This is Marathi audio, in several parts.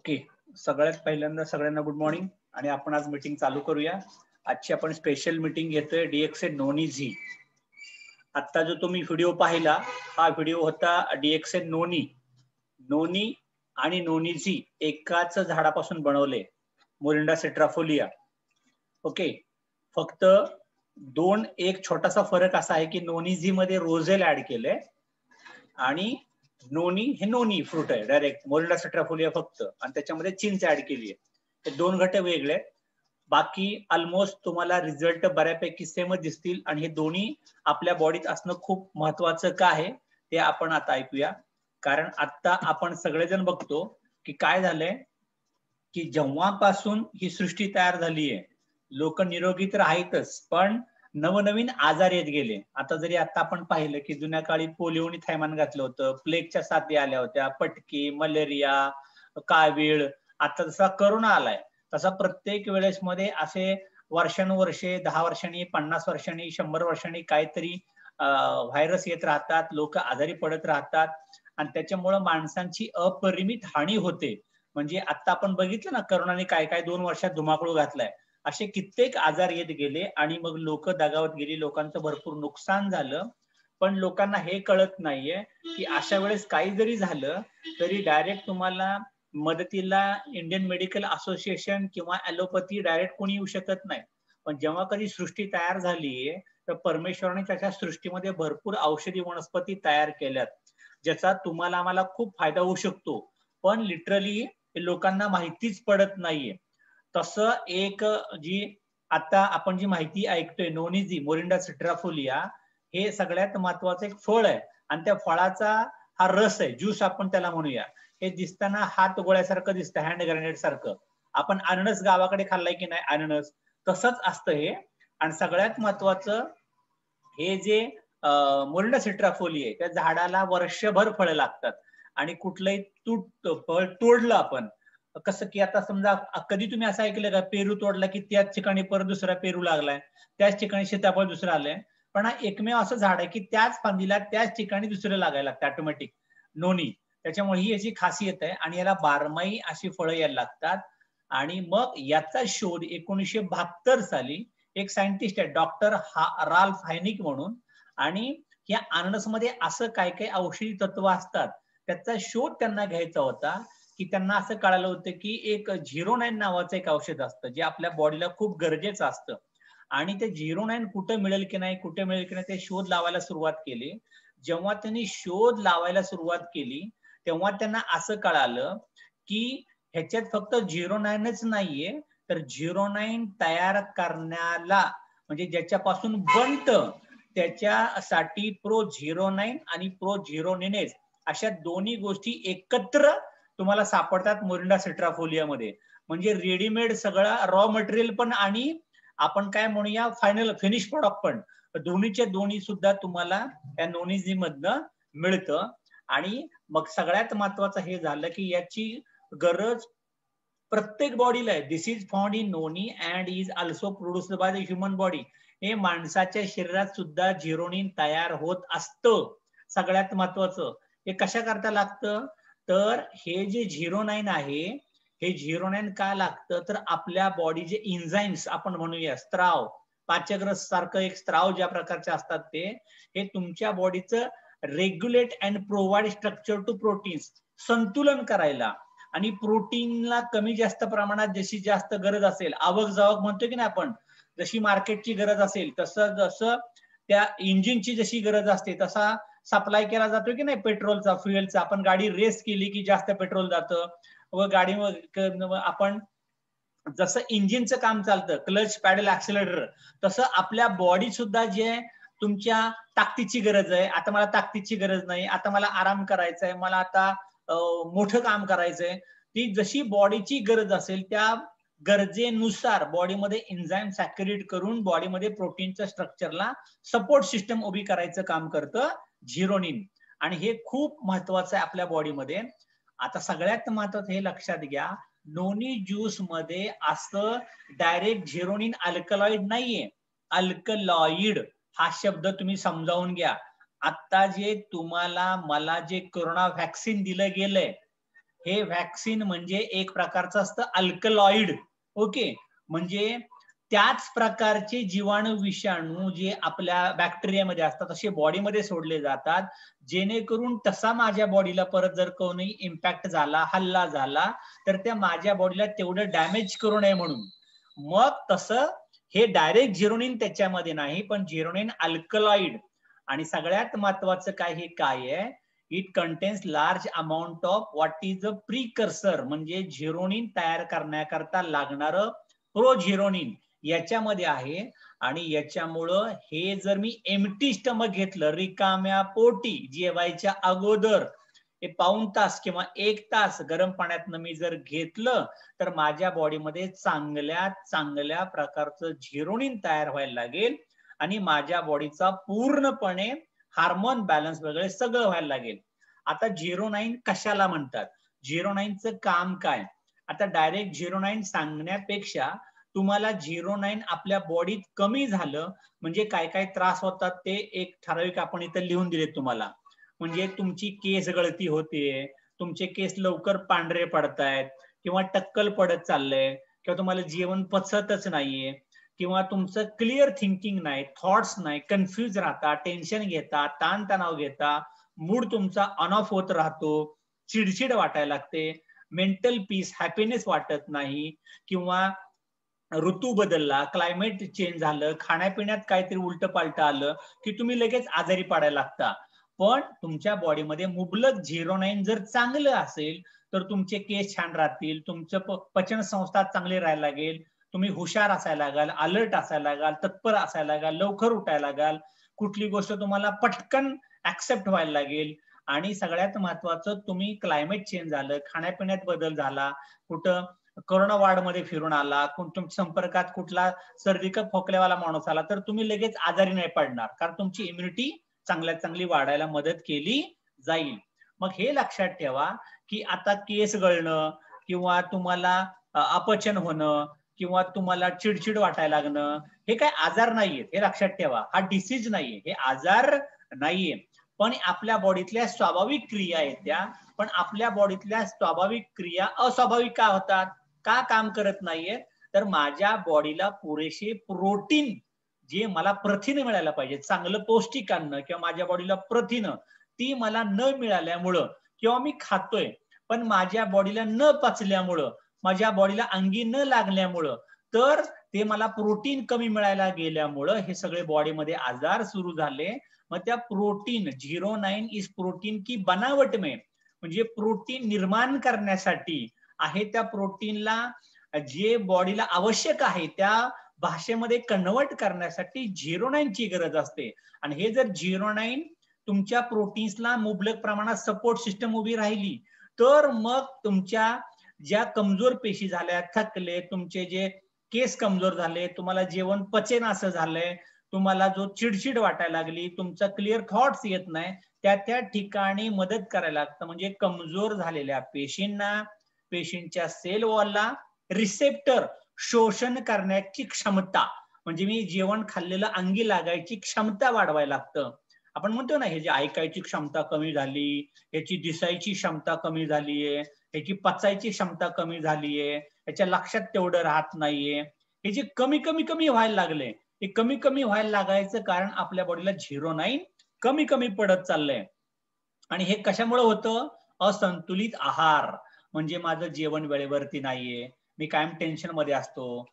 ओके, सगळ्यात पहिल्यांदा सगळ्यांना गुड मॉर्निंग आणि आपण आज मीटिंग चालू करूया. आजची आपण स्पेशल मीटिंग घेतोय डीएक्सए नोनी झी. आता जो तुम्ही व्हिडिओ पाहिला हा व्हिडिओ होता डीएक्सए नोनी. नोनी आणि नोनी झी एकाच झाडापासून बनवले, मोरिंडा सेट्राफोलिया. ओके, फक्त एक छोटासा फरक असा आहे की नोनी झी मध्ये रोझेल ऍड केलंय आणि नोनी हे नोनी फ्रूट आहे डायरेक्ट, मोरिंडा सेट्राफोलिया फक्त, आणि त्याच्यामध्ये चिंच ऍड केली आहे. हे दोन घटक वेगळे. बाकी ऑलमोस्ट तुम्हाला रिझल्ट बऱ्यापैकी सेमच दिसतील आणि हे दोन्ही आपल्या बॉडीत असणं खूप महत्वाचं का आहे ते आपण आता ऐकूया. कारण आता आपण सगळेजण बघतो की काय झालंय की जेव्हापासून ही सृष्टी तयार झालीये लोक निरोगी तर आहेतच, पण नवनवीन आजार येत गेले. आता जरी आता आपण पाहिलं की जुन्या काळी पोलिओनी थैमान घातलं होतं, प्लेगच्या साथी आल्या होत्या, पटकी, मलेरिया, कावीळ, आता जसा करोना आलाय तसा प्रत्येक वेळेस मध्ये असे वर्षानुवर्षे 10 वर्षांनी, 50 वर्षांनी, 100 वर्षांनी काहीतरी व्हायरस येत राहतात, लोक आजारी पडत राहतात आणि त्याच्यामुळे माणसांची अपरिमित हानी होते. म्हणजे आता आपण बघितलं ना करोनाने काय काय 2 वर्षात धुमाकूळ घातलाय. असे कित्येक आजार येत गेले आणि मग लोक दगावत गेली, लोकांचं भरपूर नुकसान झालं. पण लोकांना हे कळत नाहीये की अशा वेळेस काही जरी झालं तरी डायरेक्ट तुम्हाला मदतीला इंडियन मेडिकल असोसिएशन किंवा ॲलोपॅथी डायरेक्ट कोणी येऊ शकत नाही. पण जेव्हा कधी सृष्टी तयार झालीये तर परमेश्वराने त्याच्या सृष्टीमध्ये भरपूर औषधी वनस्पती तयार केल्यात, ज्याचा तुम्हाला आम्हाला खूप फायदा होऊ शकतो. पण लिटरली लोकांना माहितीच पडत नाहीये. तसं एक जी आता आपण जी माहिती ऐकतोय नोनी झी, मोरिंडा सेट्राफोलिया, हे सगळ्यात महत्वाचं एक फळ आहे आणि त्या फळाचा हा रस आहे, ज्यूस आपण त्याला म्हणूया. हे दिसताना हात गोळ्यासारखं दिसतं, हँड ग्रेनेड सारखं. आपण अननस गावाकडे खाल्लाय की नाही अननस, तसंच असतं हे. आणि सगळ्यात महत्वाचं हे जे मोरिंडा सेट्राफोलिया त्या झाडाला वर्षभर फळं लागतात आणि कुठलंही फळ तोडलं आपण कसं की आता समजा कधी तुम्ही असं ऐकलं का पेरू तोडला की त्याच ठिकाणी परत दुसरा पेरू लागलाय, त्याच ठिकाणी सीताफळ दुसरं आलंय. पण हा एकमेव असं झाड आहे की त्याच फांदीला त्याच ठिकाणी दुसरं लागायला लागतं ऑटोमॅटिक, नोनी. त्याच्यामुळे ही याची खासियत आहे आणि याला बारमाही अशी फळं यायला लागतात. आणि मग याचा शोध 1972 साली एक सायंटिस्ट आहे डॉक्टर राल्फ हायनिक म्हणून, आणि या अननसमध्ये असं काय काय औषधी तत्व असतात त्याचा शोध त्यांना घ्यायचा होता. की त्यांना असं कळालं होतं की एक 09 नावाचं एक औषध असतं जे आपल्या बॉडीला खूप गरजेचं असतं आणि ते 09 कुठं मिळेल की नाही, कुठे मिळेल की नाही ते शोध लावायला सुरुवात केली. जेव्हा त्यांनी शोध लावायला सुरुवात केली तेव्हा त्यांना असं कळालं की ह्याच्यात फक्त 09च नाहीये, तर 09 तयार करण्याला म्हणजे ज्याच्यापासून बनतं त्याच्यासाठी Pro09 आणि Pro09 अशा दोन्ही गोष्टी एकत्र तुम्हाला सापडतात मोरिंडा सेट्राफोलिया मध्ये. म्हणजे रेडीमेड सगळं रॉ मटेरियल पण आणि आपण काय म्हणूया फायनल फिनिश प्रॉडक्ट पण, दोन्हीचे दोन्ही सुद्धा तुम्हाला या नोनी झी मधनं मिळतं. आणि मग सगळ्यात महत्वाचं हे झालं की याची गरज प्रत्येक बॉडीला आहे. दिस इज फाउंड इन नोनी and is also produced by the human body. हे माणसाच्या शरीरात सुद्धा झिरोनिन तयार होत असतं. सगळ्यात महत्वाचं हे कशा करता लागतं, तर हे जे 09 आहे हे 09 का लागतं, तर आपल्या बॉडीचे एन्झाइम्स आपण म्हणूया स्त्राव, पाचकरस सारखं एक स्त्राव ज्या प्रकारचे असतात ते हे तुमच्या बॉडीचं regulate and provide structure to proteins, संतुलन करायला. आणि प्रोटीनला कमी जास्त प्रमाणात जशी जास्त गरज असेल, आवक जावक म्हणतो की नाही आपण, जशी मार्केटची गरज असेल तसं जसं त्या इंजिनची जशी गरज असते तसा सप्लाय केला जातो की नाही पेट्रोलचा, फ्युएलचा. आपण गाडी रेस केली की जास्त पेट्रोल जातं व गाडी आपण जसं इंजिनचं काम चालतं क्लच पॅडल ऍक्सिलरेटर, तसं आपल्या बॉडी सुद्धा जे तुमच्या ताकदीची गरज आहे, आता मला ताकदीची गरज नाही, आता मला आराम करायचा आहे, मला आता मोठं काम करायचंय, ती जशी बॉडीची गरज असेल त्या गरजेनुसार बॉडीमध्ये एन्झाइम सॅक्युरेट करून बॉडीमध्ये प्रोटीनच्या स्ट्रक्चरला सपोर्ट सिस्टम उभी करायचं काम करतं झिरोनिन. आणि हे खूप महत्वाचं आहे आपल्या बॉडीमध्ये. आता सगळ्यात महत्वाचं हे लक्षात घ्या, नोनी ज्यूस मध्ये असं डायरेक्ट झिरोनिन अल्कलॉइड नाहीये, अल्कलॉइड हा शब्द तुम्ही समजावून घ्या. आता जे तुम्हाला मला जे कोरोना व्हॅक्सिन दिलं गेलंय हे व्हॅक्सिन म्हणजे एक प्रकारचं असतं अल्कलॉइड. ओके, म्हणजे त्याच प्रकारचे जीवाणू विषाणू जे आपल्या बॅक्टेरियामध्ये असतात असे बॉडीमध्ये सोडले जातात, जेणेकरून तसा माझ्या बॉडीला परत जर कोणी इम्पॅक्ट झाला, हल्ला झाला, तर त्या माझ्या बॉडीला तेवढं डॅमेज करू नये म्हणून. मग तसं हे डायरेक्ट झिरोनिन त्याच्यामध्ये नाही, पण झिरोनिन अल्कलॉइड. आणि सगळ्यात महत्वाचं काय, हे काय आहे, it contains large amount of what is a precursor, म्हणजे झिरोनिन तयार करण्याकरता लागणारं प्रोझिरोनिन याच्यामध्ये आहे. आणि याच्यामुळं हे जर मी एम्प्टी स्टमक घेतलं, रिकाम्या पोटी जेवायच्या अगोदर पाऊण तास किंवा 1 तास गरम पाण्यातनं मी जर घेतलं, तर माझ्या बॉडीमध्ये चांगल्या प्रकारचं झिरोनिन तयार व्हायला लागेल आणि माझ्या बॉडीचा पूर्णपणे हार्मोन बॅलन्स वगैरे सगळं व्हायला लागेल. आता 09 कशाला म्हणतात, 09चं काम काय? आता डायरेक्ट 09 सांगण्यापेक्षा तुम्हाला 09 आपल्या बॉडीत कमी झालं म्हणजे काय काय त्रास होतात ते एक ठराविक आपण इथं लिहून दिले तुम्हाला. म्हणजे तुमची केस गळती होते, तुमचे केस लवकर पांढरे पडतायत, किंवा टक्कल पडत चाललंय, किंवा तुम्हाला जेवण पचतच नाहीये, किंवा तुमचं क्लिअर थिंकिंग नाही, थॉट्स नाही, कन्फ्युज राहता, टेन्शन घेता, ताणतणाव घेता, मूड तुमचा ऑन ऑफ होत राहतो, चिडचिड वाटायला लागते, मेंटल पीस, हॅपीनेस वाटत नाही, किंवा ऋतू बदलला, क्लायमेट चेंज झालं, खाण्यापिण्यात काहीतरी उलट पालट आलं की तुम्ही लगेच आजारी पडायला लागता. पण तुमच्या बॉडीमध्ये मुबलक 09 जर चांगलं असेल तर तुमचे केस छान राहतील, तुमचं पचन संस्था चांगली राहायला लागेल, तुम्ही हुशार असायला लागाल, अलर्ट असायला लागाल, तत्पर असायला लागाल, लवकर उठायला लागाल, कुठली गोष्ट तुम्हाला पटकन ऍक्सेप्ट व्हायला लागेल. आणि सगळ्यात महत्वाचं, तुम्ही क्लायमेट चेंज झालं, खाण्यापिण्यात बदल झाला, कुठं कोरोना वार्ड मध्ये फिरून आला, तुमच्या संपर्कात कुठला सर्दी खोकल्यावाला माणूस आला, तर तुम्ही लगेच आजारी नाही पडणार, कारण तुमची इम्युनिटी चांगल्यात चांगली वाढायला मदत केली जाईल. मग हे लक्षात ठेवा की आता केस गळणं, किंवा तुम्हाला अपचन होणं, किंवा तुम्हाला चिडचिड वाटायला लागणं, हे काय आजार नाहीये, हे लक्षात ठेवा. हा डिसीज नाहीये, हे आजार नाहीये, पण आपल्या बॉडीतल्या स्वाभाविक क्रिया आहेत त्या. पण आपल्या बॉडीतल्या स्वाभाविक क्रिया अस्वाभाविक का होतात, का काम करत नाहीये, तर माझ्या बॉडीला पुरेसे प्रोटीन, जे मला प्रथिन मिळायला पाहिजे, चांगलं पौष्टिक अन्न किंवा माझ्या बॉडीला प्रथिन, ती मला न मिळाल्यामुळं, किंवा मी खातोय पण माझ्या बॉडीला न पचल्यामुळं, माझ्या बॉडीला अंगी न लागल्यामुळं, तर ते मला प्रोटीन कमी मिळायला गेल्यामुळं हे सगळे बॉडीमध्ये आजार सुरू झाले. मग त्या प्रोटीन 09 इज प्रोटीन की बनावट में, म्हणजे प्रोटीन निर्माण करण्यासाठी आहे, त्या प्रोटीनला जे बॉडीला आवश्यक आहे त्या भाषेमध्ये कन्वर्ट करण्यासाठी 09 ची गरज असते. आणि हे जर 09 तुमच्या प्रोटीन्सला मुबलक प्रमाणात सपोर्ट सिस्टम उभी राहिली, तर मग तुमच्या ज्या कमजोर पेशी झाल्या, थकले, तुमचे जे केस कमजोर झाले, तुम्हाला जेवण पचेन असं झालंय, तुम्हाला जो चिडचिड वाटायला लागली, तुमचा क्लिअर थॉट्स येत नाही, त्या ठिकाणी मदत करायला लागतं. म्हणजे कमजोर झालेल्या पेशींना, पेशींच्या सेल वॉलला रिसेप्टर शोषण करण्याची क्षमता, म्हणजे मी जेवण खाल्लेलं अंगी लागायची क्षमता वाढवायला लागतं. आपण म्हणतो ना, हे जे ऐकायची क्षमता कमी झाली, याची दिसायची क्षमता कमी झालीये, याची पचायची क्षमता कमी झालीये, याच्या लक्षात तेवढं राहत नाहीये, हे जे कमी कमी कमी व्हायला लागले, हे कमी कमी व्हायला लागायचं कारण आपल्या बॉडीला 09 कमी कमी पडत चाललंय. आणि हे कशामुळे होतं, असंतुलित आहार, म्हणजे माझं जेवण वेळेवरती नाहीये, मी कायम टेन्शन मध्ये असतो,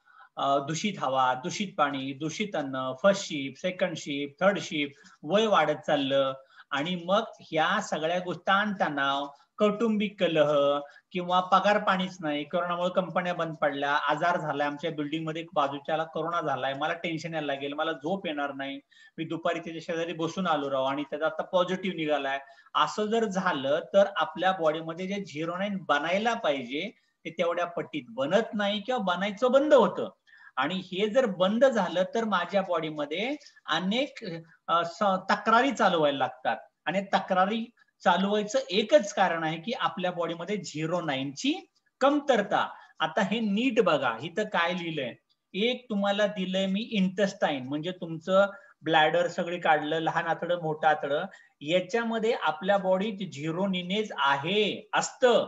दूषित हवा, दूषित पाणी, दूषित अन्न, first shift, second shift, third shift, वय वाढत चाललं. आणि मग ह्या सगळ्या गोष्टी, ताणतणाव, कौटुंबिक कलह, किंवा पगार पाणीच नाही, कोरोनामुळे कंपन्या बंद पडल्या, आजार झालाय, आमच्या बिल्डिंग मध्ये बाजूच्याला कोरोना झालाय, मला टेन्शन यायला लागेल, मला झोप येणार नाही, मी दुपारी त्याच्या शेजारी बसून आलो राव आणि त्याचा आता पॉझिटिव्ह निघालाय, असं जर झालं तर आपल्या बॉडीमध्ये जे 09 बनायला पाहिजे ते तेवढ्या पट्टीत बनत नाही, किंवा बनायचं बंद होतं. आणि हे जर बंद झालं तर माझ्या बॉडीमध्ये अनेक तक्रारी चालू व्हायला लागतात. आणि तक्रारी चालू व्हायचं एकच कारण आहे की आपल्या बॉडीमध्ये 09 ची कमतरता. आता हे नीट बघा, इथं काय लिहिलंय, एक तुम्हाला दिलंय मी इंटेस्टाईन, म्हणजे तुमचं ब्लॅडर सगळे काढलं, लहान आतडं, मोठं आतडं, याच्यामध्ये आपल्या बॉडीत झिरोनिनेज आहे, असतं.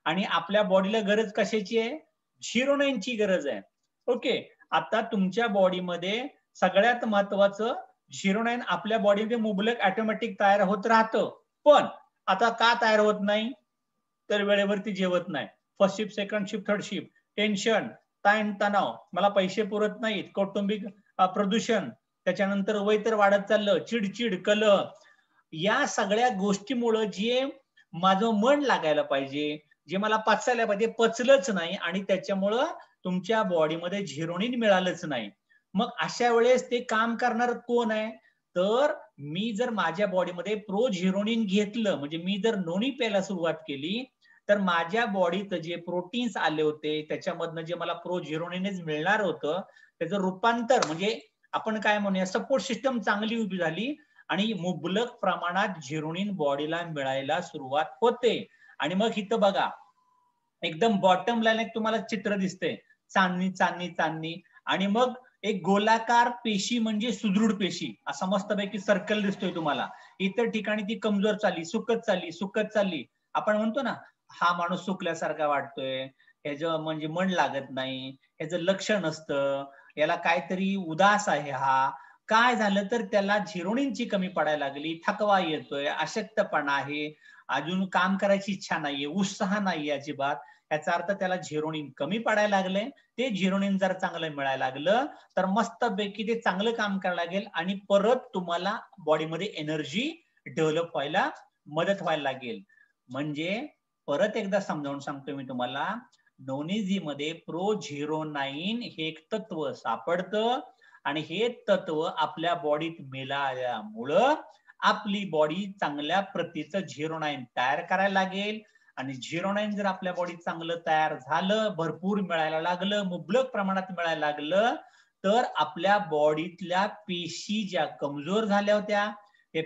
आणि आपल्या बॉडीला गरज कशाची आहे? झिरोनाईनची गरज आहे. ओके, आता तुमच्या बॉडीमध्ये सगळ्यात महत्वाचं झिरोनाईन आपल्या बॉडीमध्ये मुबलक ऑटोमॅटिक तयार होत राहतं. पण आता का तयार होत नाही? तर वेळेवरती जेवत नाही. First shift, second shift, third shift, tension, ताण तणाव, मला पैसे पुरत नाहीत, कौटुंबिक प्रदूषण, त्याच्यानंतर वय तर वाढत चाललं, चिडचिड, कलह, या सगळ्या गोष्टीमुळे जे माझं मन लागायला पाहिजे, जे मला पचायला पाहिजे, पचलंच नाही आणि त्याच्यामुळं तुमच्या बॉडीमध्ये झिरोनिन मिळालंच नाही. मग अशा वेळेस ते काम करणार कोण आहे? तर मी जर माझ्या बॉडीमध्ये प्रोझिरोनिन घेतलं, म्हणजे मी जर नोनी प्यायला सुरुवात केली, तर माझ्या बॉडीत जे प्रोटीन्स आले होते त्याच्यामधनं जे मला प्रोझिरोनिनच मिळणार होतं, त्याचं रूपांतर म्हणजे आपण काय म्हणूया, सपोर्ट सिस्टम चांगली उभी झाली आणि मुबलक प्रमाणात झिरोनिन बॉडीला मिळायला सुरुवात होते. आणि मग इथं बघा, एकदम बॉटम लाईन एक तुम्हाला चित्र दिसते, चांदणी चांदणी चांदणी, आणि मग एक गोलाकार पेशी म्हणजे सुदृढ पेशी, असा मस्तपैकी सर्कल दिसतोय तुम्हाला. इतर ठिकाणी ती कमजोर चालली, सुकत चालली, सुकत चालली. आपण म्हणतो ना, हा माणूस सुकल्यासारखा वाटतोय, ह्याचं म्हणजे मन लागत नाही, ह्याचं लक्ष नसतं, याला काहीतरी उदास आहे, हा काय झालं तर त्याला झिरोनिनची कमी पडायला लागली, थकवा येतोय, अशक्तपणा आहे, अजून काम करायची इच्छा नाहीये, उत्साह नाहीये अजिबात, याचा अर्थ त्याला झिरोनिन कमी पडायला लागले. ते झिरोनिन जर चांगलं मिळायला लागलं तर मस्तपैकी ते चांगलं काम करायला लागेल आणि परत तुम्हाला बॉडीमध्ये एनर्जी डेव्हलप व्हायला मदत व्हायला लागेल. म्हणजे परत एकदा समजावून सांगतो मी तुम्हाला, नोनीजी मध्ये प्रोझिरोनाइन हे एक तत्व सापडतं आणि हे तत्व आपल्या बॉडीत मिळाल्यामुळं आपली बॉडी चांगल्या प्रतीचं झिरोनाइन तयार करायला लागेल. आणि झिरोनाइन जर आपल्या बॉडीत चांगलं तयार झालं, भरपूर मिळायला लागलं, मुबलक प्रमाणात मिळायला लागलं, तर आपल्या बॉडीतल्या पेशी ज्या कमजोर झाल्या होत्या, त्या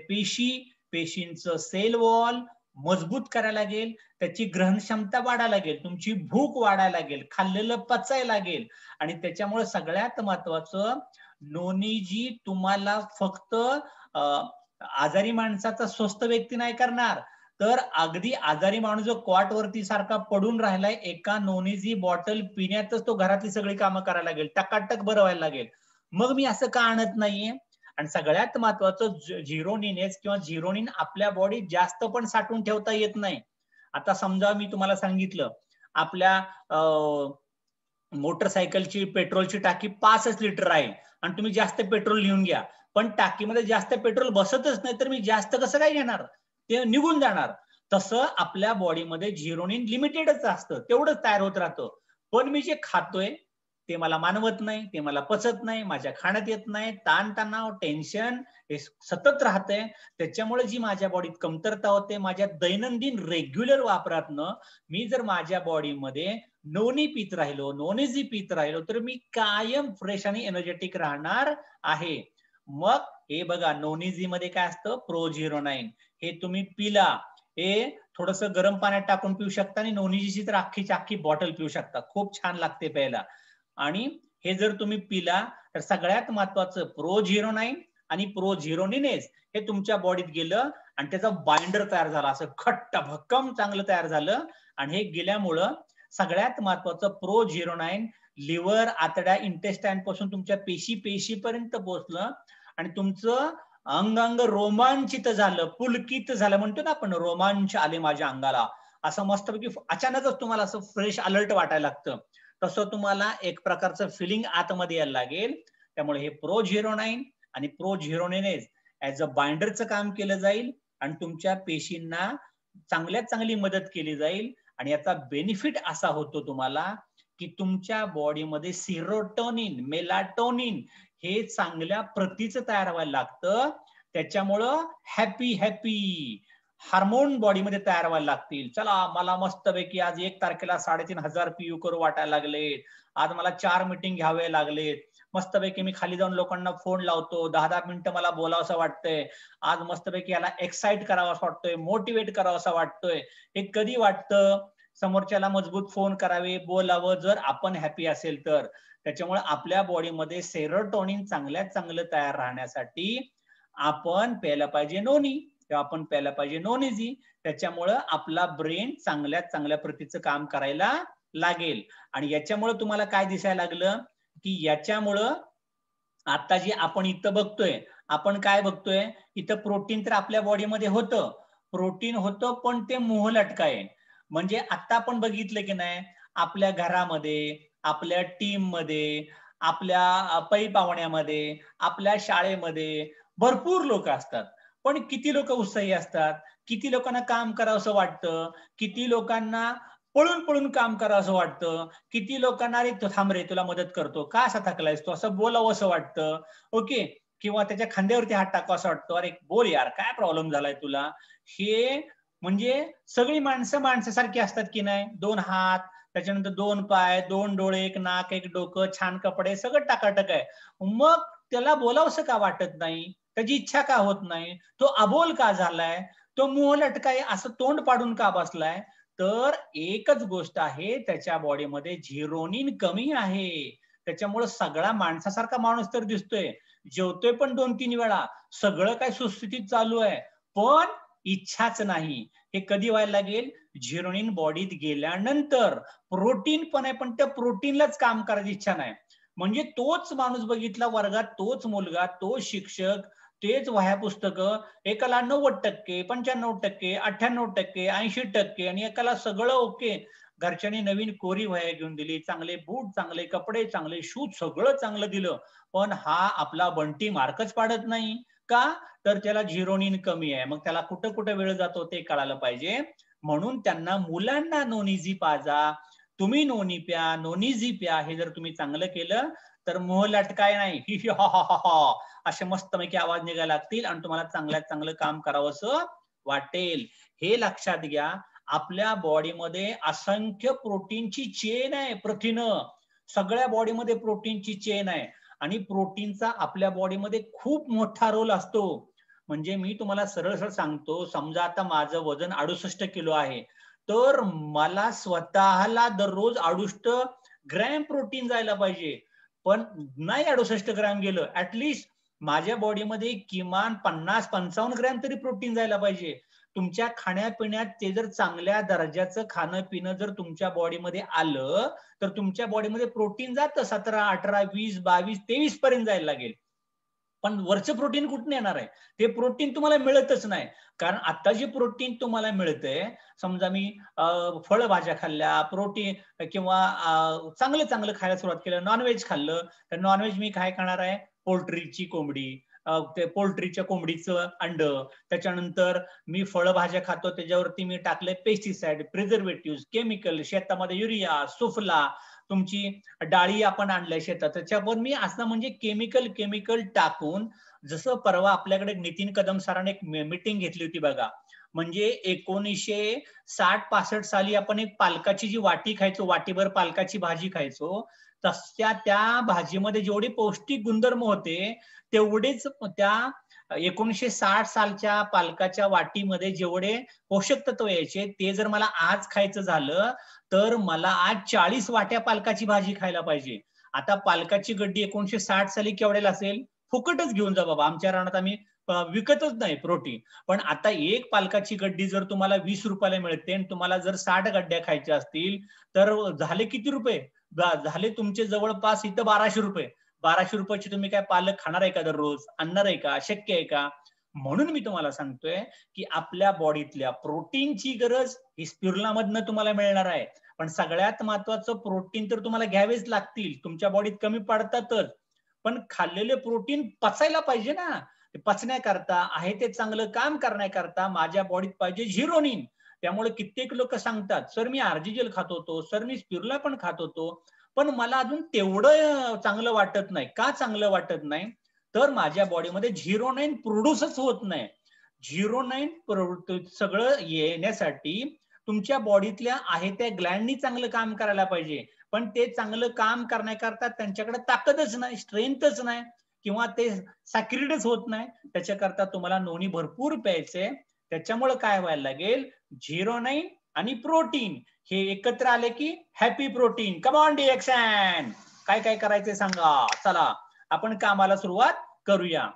पेशींचं सेल वॉल मजबूत करायला लागेल, त्याची ग्रहण क्षमता वाढायला लागेल, तुमची भूक वाढायला लागेल, खाल्लेलं पचायला लागेल. आणि त्याच्यामुळे सगळ्यात महत्वाचं, नोनीजी तुम्हाला फक्त आजारी माणसाचा स्वस्त व्यक्ती नाही करणार, तर अगदी आजारी माणूस जो क्वाट वरती सारखा पडून राहिलाय, एका नोनीजी बॉटल पिण्यातच तो घरातली सगळी कामं करायला लागेल, टकाटक बरं व्हायला लागेल. मग मी असं का आणत नाहीये? आणि सगळ्यात महत्वाचं, झिरोनिनेस किंवा झिरोनिन आपल्या बॉडीत जास्त पण साठवून ठेवता येत नाही. आता समजा मी तुम्हाला सांगितलं, आपल्या मोटरसायकलची पेट्रोलची टाकी 5 लिटर आहे आणि तुम्ही जास्त पेट्रोल घेऊन घ्या, पण टाकीमध्ये जास्त पेट्रोल बसतच नाही, तर मी जास्त कसं काय घेणार? ते निघून जाणार. तसं आपल्या बॉडीमध्ये झिरोनिन लिमिटेडच असतं, तेवढंच तयार होत राहतं. पण मी जे खातोय ते मला मानवत नाही, ते मला पचत नाही, माझ्या खाण्यात येत नाही, ताणतणाव, टेन्शन हे सतत राहतंय. त्याच्यामुळे जी माझ्या बॉडीत कमतरता होते, माझ्या दैनंदिन रेग्युलर वापरातनं मी जर माझ्या बॉडीमध्ये नोनी पीत राहिलो, नोनीजी पीत राहिलो, तर मी कायम फ्रेश आणि एनर्जेटिक राहणार आहे. मग हे बघा, नोनीजी मध्ये काय असतं? प्रोझिरोनाइन. हे तुम्ही पिला, हे थोडस गरम पाण्यात टाकून पिऊ शकता आणि नोनीजीची तर अख्खीची अख्खी बॉटल पिऊ शकता, खूप छान लागते प्यायला. आणि हे जर तुम्ही पिला तर सगळ्यात महत्वाचं, प्रोझिरोनाइन आणि प्रोझिरोनिनेस हे तुमच्या बॉडीत गेलं आणि त्याचा बाइंडर तयार झाला, असं घट्ट भक्कम चांगलं तयार झालं. आणि हे गेल्यामुळं सगळ्यात महत्वाचं, प्रोझिरोनाइन लिव्हर, आतड्या, इंटेस्टाईन पासून तुमच्या पेशीपर्यंत पोहोचलं आणि तुमचं अंग रोमांचित झालं, पुलकित झालं, म्हणतो ना आपण, रोमांच आले माझ्या अंगाला, असं मस्तपैकी अचानकच तुम्हाला असं फ्रेश अलर्ट वाटायला लागतं. तसं तुम्हाला एक प्रकारचं फिलिंग आतमध्ये यायला लागेल. त्यामुळे हे प्रोझिरोनाइन आणि प्रोझिरोनिनेस ऍज अ बाइंडरचं काम केलं जाईल आणि तुमच्या पेशींना चांगल्यात चांगली मदत केली जाईल. आणि याचा बेनिफिट असा होतो तुम्हाला की तुमच्या बॉडीमध्ये सेरोटोनिन, मेलाटोनिन हे चांगल्या प्रतीचं तयार व्हायला लागतं. त्याच्यामुळं हॅपी हार्मोन बॉडीमध्ये तयार व्हायला लागतील. चला, मला मस्तपैकी आज 1 तारखेला 3,500 PU करू वाटायला लागले, आज मला 4 मीटिंग घ्यावे लागलेत, मस्तपैकी मी खाली जाऊन लोकांना फोन लावतो, 10-10 मिनिटं मला बोलावंसं वाटतंय, आज मस्तपैकी याला एक्साइट करावंसं वाटतोय, मोटिवेट करावंसं वाटतोय. हे कधी वाटतं? समोरच्याला मजबूत फोन करावे, बोलावं, जर आपण हॅपी असेल तर. त्याच्यामुळे आपल्या बॉडीमध्ये सेरोटोनिन चांगल्यात चांगलं तयार राहण्यासाठी आपण प्यायला पाहिजे नोनी. तेव्हा आपण प्यायला पाहिजे नॉन इझी. त्याच्यामुळं आपला ब्रेन चांगल्या प्रतीचं काम करायला लागेल. आणि याच्यामुळं तुम्हाला काय दिसायला लागलं की याच्यामुळं आता जे आपण इथं बघतोय, आपण काय बघतोय इथं प्रोटीन तर आपल्या बॉडीमध्ये होतं, प्रोटीन होतं पण ते मोहलटका आहे. म्हणजे आता आपण बघितलं की नाही आपल्या घरामध्ये, आपल्या टीम मध्ये, आपल्या पै पाहुण्यामध्ये, आपल्या शाळेमध्ये भरपूर लोक असतात. पण किती लोक उत्साही असतात, किती लोकांना काम करावंसं वाटतं, किती लोकांना पळून पळून काम करावं असं वाटतं, किती लोकांना रे थांब रे तुला मदत करतो, का असा थकलायस तू, असं बोलावं असं वाटतं. ओके, किंवा त्याच्या खांद्यावरती हात टाकावा असं वाटतो, अरे बोल यार काय प्रॉब्लेम झालाय तुला. हे म्हणजे सगळी माणसं माणसासारखी असतात की नाही, 2 हात, त्याच्यानंतर 2 पाय, 2 डोळे, 1 नाक, 1 डोकं, छान कपडे, सगळं टाकाटक आहे. मग त्याला बोलावंसं का वाटत नाही, त्याची इच्छा का होत नाही, तो अबोल का झालाय, तो मोहलटकाय असं तोंड पाडून का बसलाय. तर एकच गोष्ट आहे, त्याच्या बॉडीमध्ये झिरोनिन कमी आहे. त्याच्यामुळे सगळा माणसासारखा माणूस तर दिसतोय, जेवतोय पण 2-3 वेळा, सगळं काय सुस्थितीत चालू आहे, पण इच्छाच नाही. हे कधी व्हायला लागेल, झिरोनिन बॉडीत गेल्यानंतर. प्रोटीन पण आहे पण त्या प्रोटीनलाच काम करायची इच्छा नाही. म्हणजे तोच माणूस बघितला वर्गात, तोच मुलगा, तोच शिक्षक, तेच वह्या पुस्तकं, एकाला 90%, 95%, 98%, 80%, आणि एकाला सगळं ओके. घरच्यांनी नवीन कोरी वह्या घेऊन दिली, चांगले बूट, चांगले कपडे, चांगले शूज, सगळं चांगलं दिलं, पण हा आपला बंटी मार्कच पाडत नाही. का तर त्याला झिरोनिन कमी आहे. मग त्याला कुठं कुठं वेळ जातो ते कळायला पाहिजे. म्हणून त्यांना मुलांना नोनिझी पाजा, तुम्ही नोनी प्या, नोनिझी प्या. हे जर तुम्ही चांगलं केलं तर मोहलटकाय नाही, हि हि हा हा हा असे मस्तपैकी आवाज निघायला लागतील आणि तुम्हाला चांगल्यात चांगलं काम करावं असं वाटेल. हे लक्षात घ्या, आपल्या बॉडीमध्ये असंख्य प्रोटीनची चेन आहे, प्रथिनं, सगळ्या बॉडीमध्ये प्रोटीनची चेन आहे. आणि प्रोटीनचा आपल्या बॉडीमध्ये खूप मोठा रोल असतो. म्हणजे मी तुम्हाला सरळ सरळ सांगतो, समजा आता माझं वजन 68 किलो आहे, तर मला स्वतःला दररोज 68 ग्रॅम प्रोटीन जायला पाहिजे. पण नाही 68 ग्रॅम गेलं, ऍटलिस्ट माझ्या बॉडीमध्ये किमान 50-55 ग्रॅम तरी प्रोटीन जायला पाहिजे. तुमच्या खाण्यापिण्यात ते जर चांगल्या दर्जाचं खाणं पिणं जर तुमच्या बॉडीमध्ये आलं, तर तुमच्या बॉडीमध्ये प्रोटीन जातं 17, 18, 20, 22, 23 पर्यंत जायला लागेल. पण वरचं प्रोटीन कुठून येणार आहे, ते प्रोटीन तुम्हाला मिळतच नाही. कारण आता जे प्रोटीन तुम्हाला मिळतंय, समजा मी फळभाज्या खाल्ल्या, प्रोटीन किंवा चांगलं चांगलं खायला सुरुवात केलं, नॉनव्हेज खाल्लं, तर नॉनव्हेज मी काय खाणार आहे, पोल्ट्रीची कोंबडी, ते पोल्ट्रीच्या कोंबडीचं अंड, त्याच्यानंतर मी फळभाज्या खातो त्याच्यावरती मी टाकले पेस्टिसाइड, प्रिझर्वेटिव्ह, केमिकल, शेतामध्ये युरिया, सुफला, तुमची डाळी आपण आणल्या शेतात त्याच्यावर मी असं म्हणजे केमिकल टाकून. जसं परवा आपल्याकडे नितीन कदम सरांनी एक मीटिंग घेतली होती बघा, म्हणजे 1960-65 साली आपण एक पालकाची जी वाटी खायचो, वाटीभर पालकाची भाजी खायचो, तशा त्या भाजीमध्ये जेवढे पौष्टिक गुणधर्म होते तेवढेच त्या 1960 सालच्या पालकाच्या वाटीमध्ये जेवढे पोषक तत्व यायचे, ते जर मला आज खायचं झालं तर मला आज 40 वाट्या पालकाची भाजी खायला पाहिजे. आता पालकाची गड्डी 1960 साली केवढ्याला असेल, फुकटच घेऊन जा बाबा, आमच्या रानात आम्ही विकतच नाही प्रोटीन. पण आता एक पालकाची गड्डी जर तुम्हाला 20 रुपयाला मिळते आणि तुम्हाला जर 60 गड्ड्या खायच्या असतील तर झाले किती रुपये, झाले तुमचे जवळपास इथं 1200 रुपये. 1200 रुपयाची तुम्ही काय पालक खाणार आहे का दररोज, आणणार आहे का, शक्य आहे का. म्हणून मी तुम्हाला सांगतोय की आपल्या बॉडीतल्या प्रोटीनची गरज ही स्पिरुलिनामधनं तुम्हाला मिळणार आहे. पण सगळ्यात महत्वाचं, प्रोटीन तर तुम्हाला घ्यावेच लागतील, तुमच्या बॉडीत कमी पडतातच, पण खाल्लेले प्रोटीन पचायला पाहिजे ना. पचण्याकरता आहे ते चांगलं काम करण्याकरता माझ्या बॉडीत पाहिजे झिरोनिन. त्यामुळे कित्येक लोक सांगतात, सर मी आर्जिजेल खात होतो, सर मी स्पिरुलिना पण खात होतो, पण मला अजून तेवढं चांगलं वाटत नाही. का चांगलं वाटत नाही, तर माझ्या बॉडीमध्ये झिरोनाइन प्रोड्यूसच होत नाही. झिरोनाइन सगळं येण्यासाठी तुमच्या बॉडीतल्या आहे त्या ग्लँडनी चांगलं काम करायला पाहिजे, पण ते चांगलं काम करण्याकरता त्यांच्याकडे ताकदच नाही, स्ट्रेंथच नाही, किंवा ते सॅक्रिडच होत नाही. त्याच्याकरता तुम्हाला नोनी भरपूर प्यायचे. त्याच्यामुळे काय व्हायला लागेल, झिरोनाइन आणि प्रोटीन हे एकत्र आले की हॅपी प्रोटीन. कम ऑन डिएक्शन, काय काय करायचे सांगा, चला आपण कामाला सुरुवात करूया.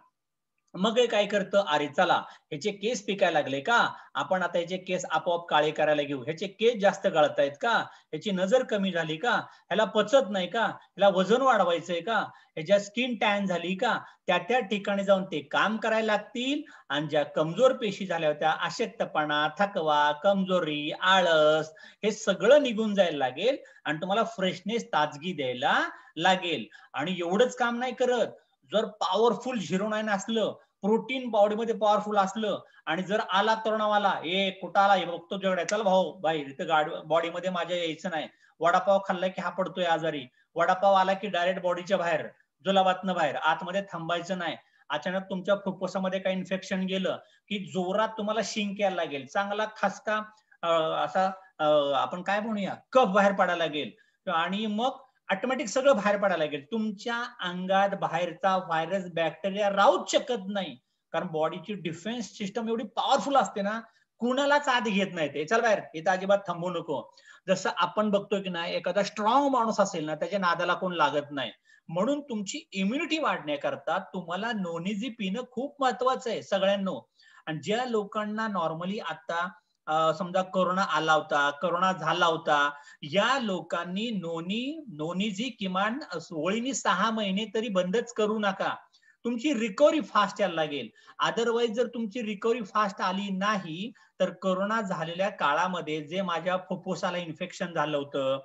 मग हे काय करतं, अरे चला ह्याचे केस पिकायला लागले का, आपण आता ह्याचे केस आपोआप काळे करायला घेऊ, ह्याचे केस जास्त गळतायत का, ह्याची नजर कमी झाली का, ह्याला पचत नाही का, ह्याला वजन वाढवायचंय का, ह्याच्या स्किन टॅन झाली का, त्या ठिकाणी जाऊन ते काम करायला लागतील. आणि ज्या कमजोर पेशी झाल्या होत्या, अशक्तपणा, थकवा, कमजोरी, आळस, हे सगळं निघून जायला लागेल आणि तुम्हाला फ्रेशनेस, ताजगी द्यायला लागेल. आणि एवढंच काम नाही करत, जर पॉवरफुल 09 असलं, प्रोटीन बॉडीमध्ये पॉवरफुल असलं आणि जर आला तरुणावाला, ए कुठं आला, बघतो जगड्या, चल भाऊ बाई इथं बॉडीमध्ये माझ्या यायचं नाही, वडापाव खाल्ला की हा पडतोय आजारी, वडापाव आला की डायरेक्ट बॉडीच्या बाहेर, जुलाबातनं बाहेर, आतमध्ये थांबायचं नाही. अचानक तुमच्या फुफ्फुसामध्ये काही इन्फेक्शन गेलं की जोरात तुम्हाला शिंक यायला लागेल, चांगला खासका असा आपण काय म्हणूया कफ बाहेर पडायला लागेल आणि मग ऑटोमॅटिक सगळं बाहेर पडायला लागेल. तुमच्या अंगात बाहेरचा व्हायरस, बॅक्टेरिया राहूच शकत नाही, कारण बॉडीची डिफेन्स सिस्टम एवढी पॉवरफुल असते ना, कुणालाच आत घेत नाही ते, चल बाहेर, इथं अजिबात थांबू नको. जसं आपण बघतो की नाही, एखादा स्ट्रॉंग माणूस असेल ना, त्याच्या नादाला कोण लागत नाही. म्हणून तुमची इम्युनिटी वाढण्याकरता तुम्हाला नोनी-जी पिणं खूप महत्वाचं आहे सगळ्यांना. आणि ज्या लोकांना नॉर्मली आता समजा कोरोना आला होता, कोरोना झाला होता, या लोकांनी नोनी-जी किमान 6 महिने तरी बंदच करू नका. तुमची रिकव्हरी फास्ट यायला लागेल. अदरवाईज जर तुमची रिकव्हरी फास्ट आली नाही, तर कोरोना झालेल्या काळामध्ये जे माझ्या फुफ्फुसाला इन्फेक्शन झालं होतं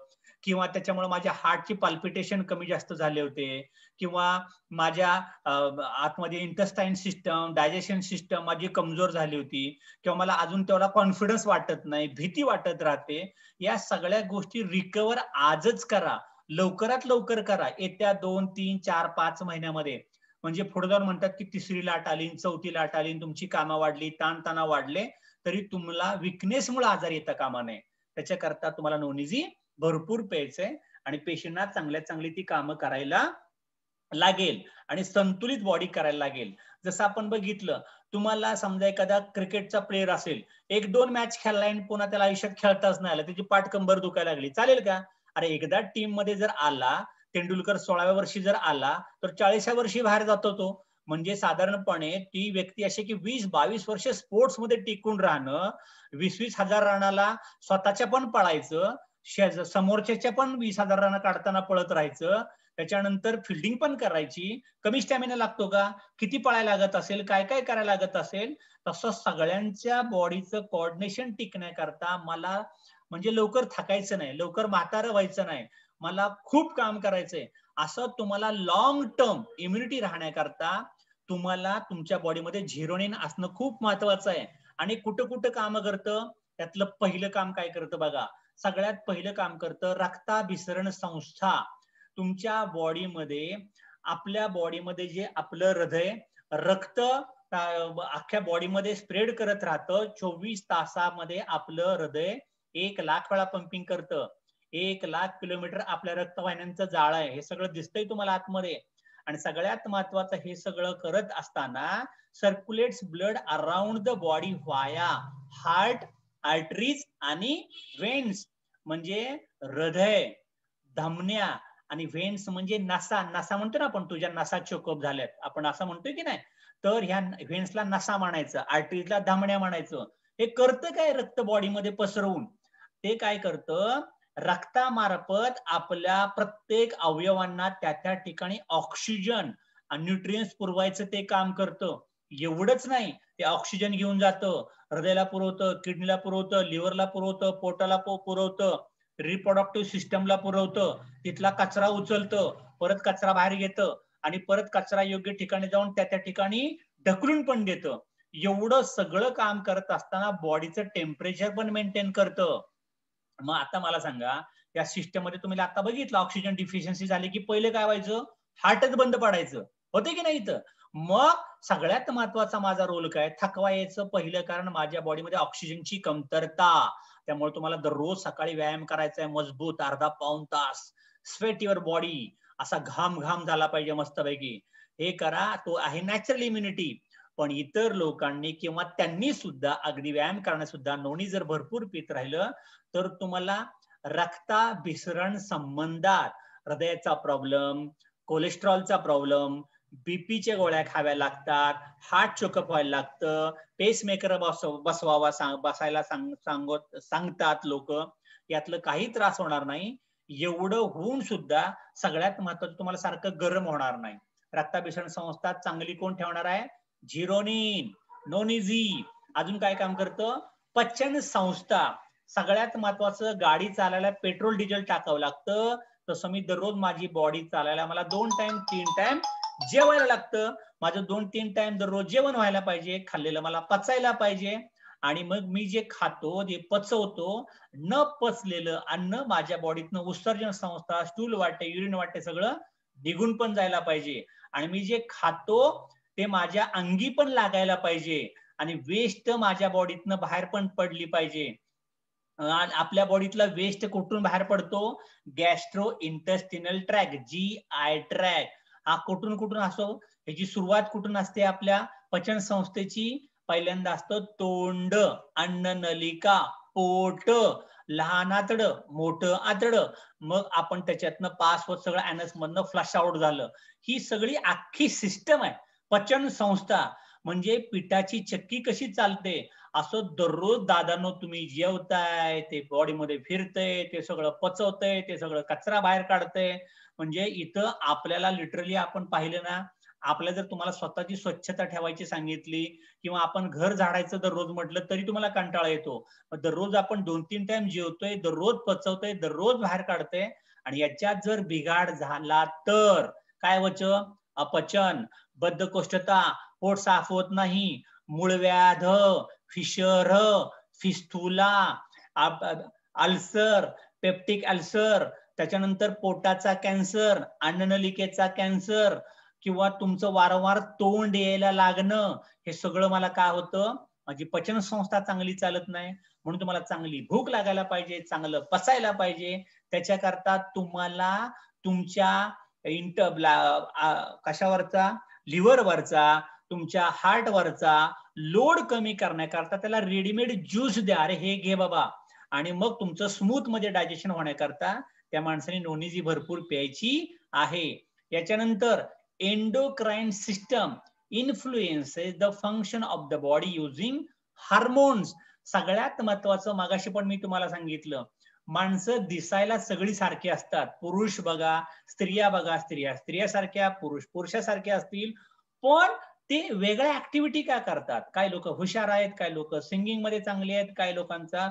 किंवा त्याच्यामुळे माझ्या हार्टची पाल्पिटेशन कमी जास्त झाले होते किंवा माझ्या आतमध्ये इंटेस्टाईन सिस्टम, डायजेशन सिस्टम माझी कमजोर झाली होती किंवा मला अजून तेवढा कॉन्फिडन्स वाटत नाही, भीती वाटत राहते, या सगळ्या गोष्टी रिकव्हर आजच करा, लवकरात लवकर करा, येत्या 2, 3, 4, 5 महिन्यामध्ये. म्हणजे पुढे जाऊन म्हणतात की तिसरी लाट आली, चौथी लाट आली, तुमची कामं वाढली, ताणतणाव वाढले, तरी तुम्हाला विकनेसमुळे आजार येता कामा नये. त्याच्याकरता तुम्हाला नोनी-जी भरपूर प्यायचंय आणि पेशींना चांगल्यात चांगली ती कामं करायला लागेल आणि संतुलित बॉडी करायला लागेल. जसं आपण बघितलं, तुम्हाला समजा एखादा क्रिकेटचा प्लेअर असेल, 1-2 मॅच खेळलाय आणि पुन्हा त्याला आयुष्यात खेळताच नाही आलं, त्याची पाठ कंबर दुखायला लागली, चालेल का? अरे एकदा टीम मध्ये जर आला, तेंडुलकर 16व्या वर्षी जर आला तर 40व्या वर्षी बाहेर जातो तो. म्हणजे साधारणपणे ती व्यक्ती अशी की 20-22 वर्ष स्पोर्ट्स मध्ये टिकून राहणं, 20-20 हजार रनाला स्वतःच्या पण पळायचं, समोरच्या पण 20,000 रन काढताना पळत राहायचं, त्याच्यानंतर फिल्डिंग पण करायची. कमी स्टॅमिना लागतो का? किती पळायला लागत असेल, काय काय करायला लागत असेल, तसं सगळ्यांच्या बॉडीचं कोऑर्डिनेशन टिकण्याकरता मला म्हणजे लवकर थकायचं नाही, लवकर म्हातारं व्हायचं नाही, मला खूप काम करायचंय, असं तुम्हाला लॉंग टर्म इम्युनिटी राहण्याकरता तुम्हाला तुमच्या बॉडीमध्ये झिरोनिन असणं खूप महत्वाचं आहे. आणि कुठं कुठं काम करतं, त्यातलं पहिलं काम काय करतं बघा, सगळ्यात पहिलं काम करतं रक्ताभिसरण संस्था. तुमच्या बॉडीमध्ये, आपल्या बॉडीमध्ये जे आपलं हृदय रक्त अख्ख्या बॉडीमध्ये स्प्रेड करत राहतं, 24 तासामध्ये आपलं हृदय 1,00,000 वेळा पंपिंग करतं, 1,00,000 किलोमीटर आपल्या रक्तवाहिन्यांचं जाळं आहे, हे सगळं दिसतंय तुम्हाला आतमध्ये. आणि सगळ्यात महत्वाचं, हे सगळं करत असताना circulates blood around the body via heart, arteries आणि वेन्स. म्हणजे हृदय, धमन्या आणि व्हेन्स म्हणजे नसा. नसा म्हणतो ना आपण, तुझ्या नसा चोकअप झाल्यात, आपण असं म्हणतोय की नाही, तर ह्या व्हेन्सला नसा म्हणायचं, आर्टरीजला धमन्या म्हणायचं. हे करतं काय रक्त बॉडीमध्ये पसरवून? ते काय करतं, रक्तामार्फत आपल्या प्रत्येक अवयवांना त्या त्या ठिकाणी ऑक्सिजन आणि न्यूट्रिएंट्स पुरवायचं ते काम करतं. एवढंच नाही, ते ऑक्सिजन घेऊन जातं, हृदयाला पुरवतं, किडनीला पुरवतं, लिव्हरला पुरवतं, पोटाला पुरवतं, रिप्रोडक्टिव्ह सिस्टमला पुरवतं, तिथला कचरा उचलतं, परत कचरा बाहेर घेतं आणि परत कचरा योग्य ठिकाणी जाऊन त्या त्या ठिकाणी ढकलून पण देतं. एवढं सगळं काम करत असताना बॉडीचं टेम्परेचर पण मेंटेन करतं. मग आता मला सांगा, या सिस्टम मध्ये तुम्ही आता बघितलं, ऑक्सिजन डिफिशियन्सी झाली की पहिले काय व्हायचं, हार्टच बंद पडायचं, होते की नाही इथं. मग सगळ्यात महत्वाचा माझा रोल काय, थकवा यायचं पहिलं कारण माझ्या बॉडीमध्ये ऑक्सिजनची कमतरता. त्यामुळे तुम्हाला दररोज सकाळी व्यायाम करायचा आहे, मजबूत अर्धा पाऊण तास, स्वेट युअर बॉडी, असा घाम घाम झाला पाहिजे मस्तपैकी, हे करा, तो आहे नॅचरल इम्युनिटी. पण इतर लोकांनी किंवा त्यांनी सुद्धा अगदी व्यायाम करण्यासुद्धा नोनी जर भरपूर पित राहिलं, तर तुम्हाला रक्ताभिसरण संबंधात हृदयाचा प्रॉब्लेम, कोलेस्ट्रॉलचा प्रॉब्लेम, बीपीच्या गोळ्या खाव्या लागतात, हार्ट चोकअप व्हायला लागतं, पेसमेकर बसवावा बसायला सांगतात लोक. यातलं काही त्रास होणार नाही. एवढं होऊन सुद्धा सगळ्यात महत्वाचं तुम्हाला सारखं गरम होणार नाही. रक्ताभिसरण संस्था चांगली कोण ठेवणार आहे? झिरोनिन, नोनिझी. अजून काय काम करतं? पचन संस्था. सगळ्यात महत्वाचं, गाडी चालायला पेट्रोल डिझेल टाकावं लागतं, तसं मी दररोज माझी बॉडी चालायला मला 2 टाइम 3 टाइम जेवायला लागतं. माझं 2-3 टाइम दररोज जेवण व्हायला पाहिजे, खाल्लेलं मला पचायला पाहिजे. आणि मग मी जे खातो, जे पचवतो, न पचलेलं अन्न माझ्या बॉडीतनं उत्सर्जन संस्था, स्टूल वाटे, युरिन वाटे सगळं निघून पण जायला पाहिजे. आणि मी जे खातो ते माझ्या अंगी पण लागायला पाहिजे आणि वेस्ट माझ्या बॉडीतनं बाहेर पण पडली पाहिजे. आपल्या बॉडीतला वेस्ट कुठून बाहेर पडतो? Gastro intestinal track, GI track. हा कुठून असो? ह्याची सुरुवात कुठून असते? आपल्या पचन संस्थेची पहिल्यांदा असतं तोंड, अन्ननलिका, पोट, लहान आतडं, मोठं आतडं. मग आपण त्याच्यातनं पास होत सगळं ऍनस मधनं फ्लश आउट झालं. ही सगळी अख्खी सिस्टम आहे पचन संस्था. म्हणजे पिठाची चक्की कशी चालते, असं दररोज दादांनो तुम्ही जेवताय, ते बॉडीमध्ये फिरतंय, ते सगळं पचवतंय, ते सगळं कचरा बाहेर काढतंय. म्हणजे इथं आपल्याला लिटरली आपण पाहिलं ना, आपल्या जर तुम्हाला स्वतःची स्वच्छता ठेवायची सांगितली किंवा आपण घर झाडायचं दररोज म्हटलं तरी तुम्हाला कंटाळा येतो. दररोज आपण 2-3 टाइम जेवतोय, दररोज पचवतोय, दररोज बाहेर काढतोय. आणि याच्यात जर बिघाड झाला तर काय व्हायचं? अपचन, बद्धकोष्ठता, पोट साफ होत नाही, मूळव्याध, फिशर, फिस्थुला, अल्सर, पेप्टिक अल्सर, त्याच्यानंतर पोटाचा कॅन्सर, अन्ननलिकेचा कॅन्सर, किंवा तुमचं वारंवार तोंड यायला लागणं. हे सगळं मला काय होतं? माझी पचन संस्था चांगली चालत नाही. म्हणून तुम्हाला चांगली भूक लागायला पाहिजे, चांगलं पचायला पाहिजे. त्याच्याकरता तुम्हाला तुमच्या कशावरचा, लिव्हरवरचा, तुमच्या हार्टवरचा लोड कमी करण्याकरता त्याला रेडीमेड ज्यूस द्या. अरे हे घे बाबा. आणि मग तुमचं स्मूथ मध्ये डायजेशन होण्याकरता त्या माणसाने नोनीजी भरपूर प्यायची आहे. याच्यानंतर endocrine system influences the function of the body using hormones. सगळ्यात महत्वाचं, मागाशी पण मी तुम्हाला सांगितलं, माणसं दिसायला सगळी सारखी असतात. पुरुष बघा, स्त्रिया बघा, स्त्रिया सारख्या, पुरुष पुरुषासारख्या असतील, पण ते वेगळ्या ऍक्टिव्हिटी काय करतात. काही लोक हुशार आहेत, काही लोक सिंगिंग मध्ये चांगले आहेत, काही लोकांचा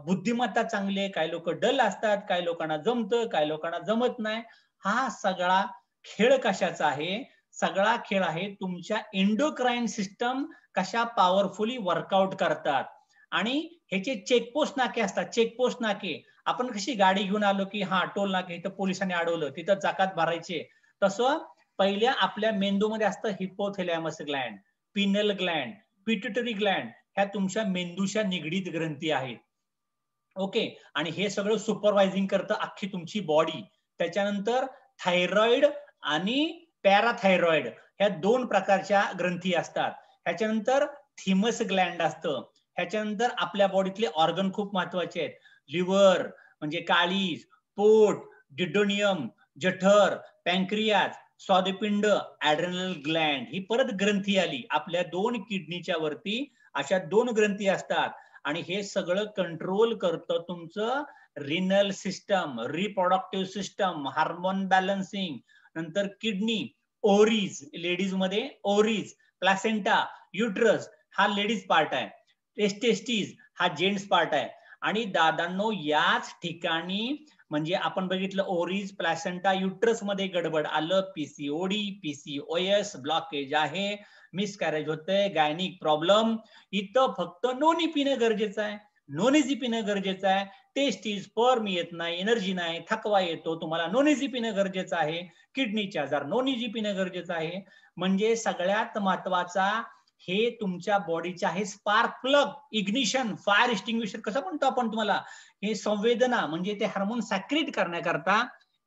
बुद्धिमत्ता चांगली आहे, काही लोक डल असतात, काही लोकांना जमतं, काही लोकांना जमत नाही. हा सगळा खेळ कशाचा आहे? सगळा खेळ आहे तुमच्या एंडोक्राइन सिस्टम कशा पॉवरफुली वर्कआउट करतात. आणि ह्याचे चेकपोस्ट नाके असतात. चेकपोस्ट नाके, आपण कशी गाडी घेऊन आलो की हा टोल नाके, इथं पोलिसांनी अडवलं, तिथं जाकात भरायचे, तसं पहिल्या आपल्या मेंदूमध्ये असतं hypothalamus gland, pineal gland, pituitary gland. ह्या तुमच्या मेंदूच्या निगडीत ग्रंथी आहेत. ओके. आणि हे सगळं सुपरवायझिंग करतं अख्खी तुमची बॉडी. त्याच्यानंतर थायरॉइड आणि पॅराथायरॉइड ह्या 2 प्रकारच्या ग्रंथी असतात. ह्याच्यानंतर थिमस ग्लँड असतं. ह्याच्यानंतर आपल्या बॉडीतले ऑर्गन खूप महत्वाचे आहेत. लिव्हर म्हणजे काळीज, पोट, डिडोनियम, जठर, पॅन्क्रियास, स्वादुपिंड, ऍड्रेनल ग्लँड. ही परत ग्रंथी आली. आपल्या 2 किडनीच्या वरती अशा 2 ग्रंथी असतात. आणि हे सगळं कंट्रोल करतं तुमचं renal system, reproductive system, hormone balancing. नंतर किडनी, ओव्हरीज, लेडीज मध्ये ओव्हरीज, प्लॅसेंटा, युट्रस हा लेडीज पार्ट आहे, टेस्टिस हा जेंट्स पार्ट आहे. आणि दादांनो याच ठिकाणी म्हणजे आपण बघितलं ओव्हरीज, प्लॅसेंटा, युट्रस मध्ये गडबड आलं, पीसीओडी, पीसीओएस, ब्लॉकेज आहे, मिसकॅरेज होतंय, गायनिक प्रॉब्लेम. इथं फक्त नोनी पिणं गरजेचं आहे, नोनीजी पिणं गरजेचं आहे. टेस्टीज, स्पर्म येत नाही, एनर्जी नाही, थकवा येतो, तुम्हाला नोनीजी पिणं गरजेचं आहे. किडनीचे आजार, नोनीजी पिणं गरजेचं आहे. म्हणजे सगळ्यात महत्वाचा हे तुमच्या बॉडीचे आहे spark plug, ignition, fire extinguisher कसं म्हणतो आपण तुम्हाला. हे संवेदना म्हणजे ते हार्मोन सॅक्रेट करण्याकरता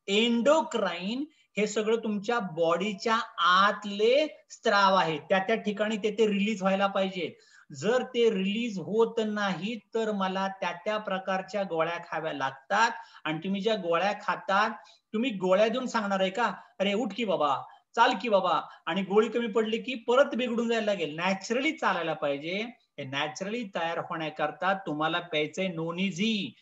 एंडोक्राइन हे सगळं तुमच्या बॉडीच्या आतले स्त्राव आहेत, त्या ठिकाणी ते रिलीज व्हायला पाहिजे. जर ते रिलीज होत नाही तर मला त्या प्रकारच्या गोळ्या खाव्या लागतात. आणि तुम्ही ज्या गोळ्या खातात, तुम्ही गोळ्या देऊन सांगणार आहे का, अरे उठ की बाबा, चाल की बाबा, आणि गोळी कमी पडली की परत बिघडून जायला लागेल. नॅचरली चालायला पाहिजे. हे नॅचरली तयार होण्याकरता तुम्हाला प्यायचंय नोनीझी.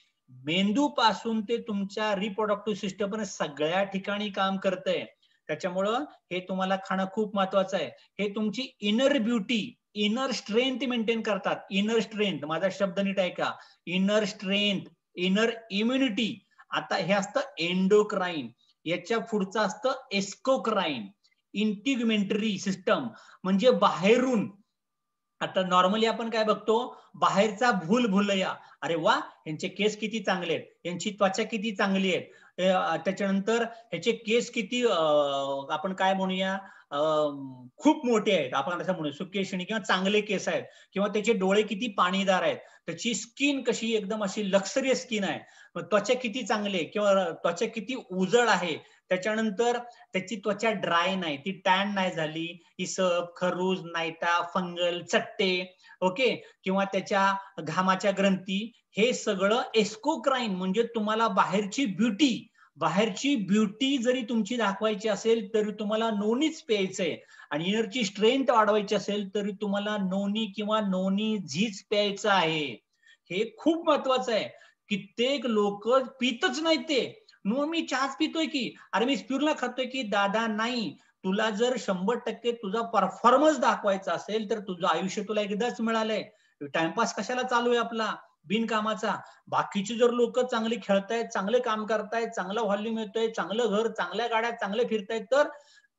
मेंदू पासून ते तुमच्या रिप्रोडक्टिव्ह सिस्टम पर्यंत सगळ्या ठिकाणी काम करतंय. त्याच्यामुळं हे तुम्हाला खाणं खूप महत्वाचं आहे. हे तुमची inner beauty, inner strength maintain करतात. इनर स्ट्रेंथ, माझा शब्द नीट ऐका. Inner strength, inner immunity. आता हे असतं एंडोक्राईन, याच्या पुढचं असतं एस्कोक्राईन, इंटिग्युमेंटरी सिस्टम, म्हणजे बाहेरून. आता नॉर्मली आपण काय बघतो, बाहेरचा भूलभुलैया, अरे वा यांचे केस किती चांगले आहेत, यांची त्वचा किती चांगली आहे, त्याच्यानंतर ह्याचे केस किती आपण काय म्हणूया खूप मोठे आहेत, आपण असं म्हणू सुकेशणी, किंवा चांगले केस आहेत, किंवा त्याचे डोळे किती पाणीदार आहेत, त्याची स्किन कशी एकदम अशी लक्झरियस स्किन आहे, त्वचा किती चांगली आहे, किंवा त्वचा किती उजळ आहे, त्याच्यानंतर त्याची त्वचा ड्राय नाही, ती टॅन नाही झाली, इसप, खरूज, नायटा, फंगल, चट्टे, ओके, किंवा त्याच्या घामाच्या ग्रंथी, हे सगळं एस्कोक्राईन, म्हणजे तुम्हाला बाहेरची ब्युटी जरी तुमची दाखवायची असेल तरी तुम्हाला नोनीच प्यायचंय, आणि इनरची स्ट्रेंथ वाढवायची असेल तरी तुम्हाला नोनी किंवा नोनी झीच प्यायचं आहे. हे खूप महत्वाचं आहे. कित्येक लोक पितच नाही ते, नो मी चहाच पितोय की, अरे मी स्पिरुलिना खातोय की, दादा नाही, तुला जर 100% तुझा परफॉर्मन्स दाखवायचा असेल तर तुझं आयुष्य तुला एकदाच मिळालंय, टाइमपास कशाला चालू आहे आपला बिनकामाचा. बाकीची जर लोक चांगली खेळतायत, चांगले काम करतायत, चांगलं व्हॉल्यूम येतोय, चांगलं घर, चांगल्या गाड्या, चांगले फिरतायत, तर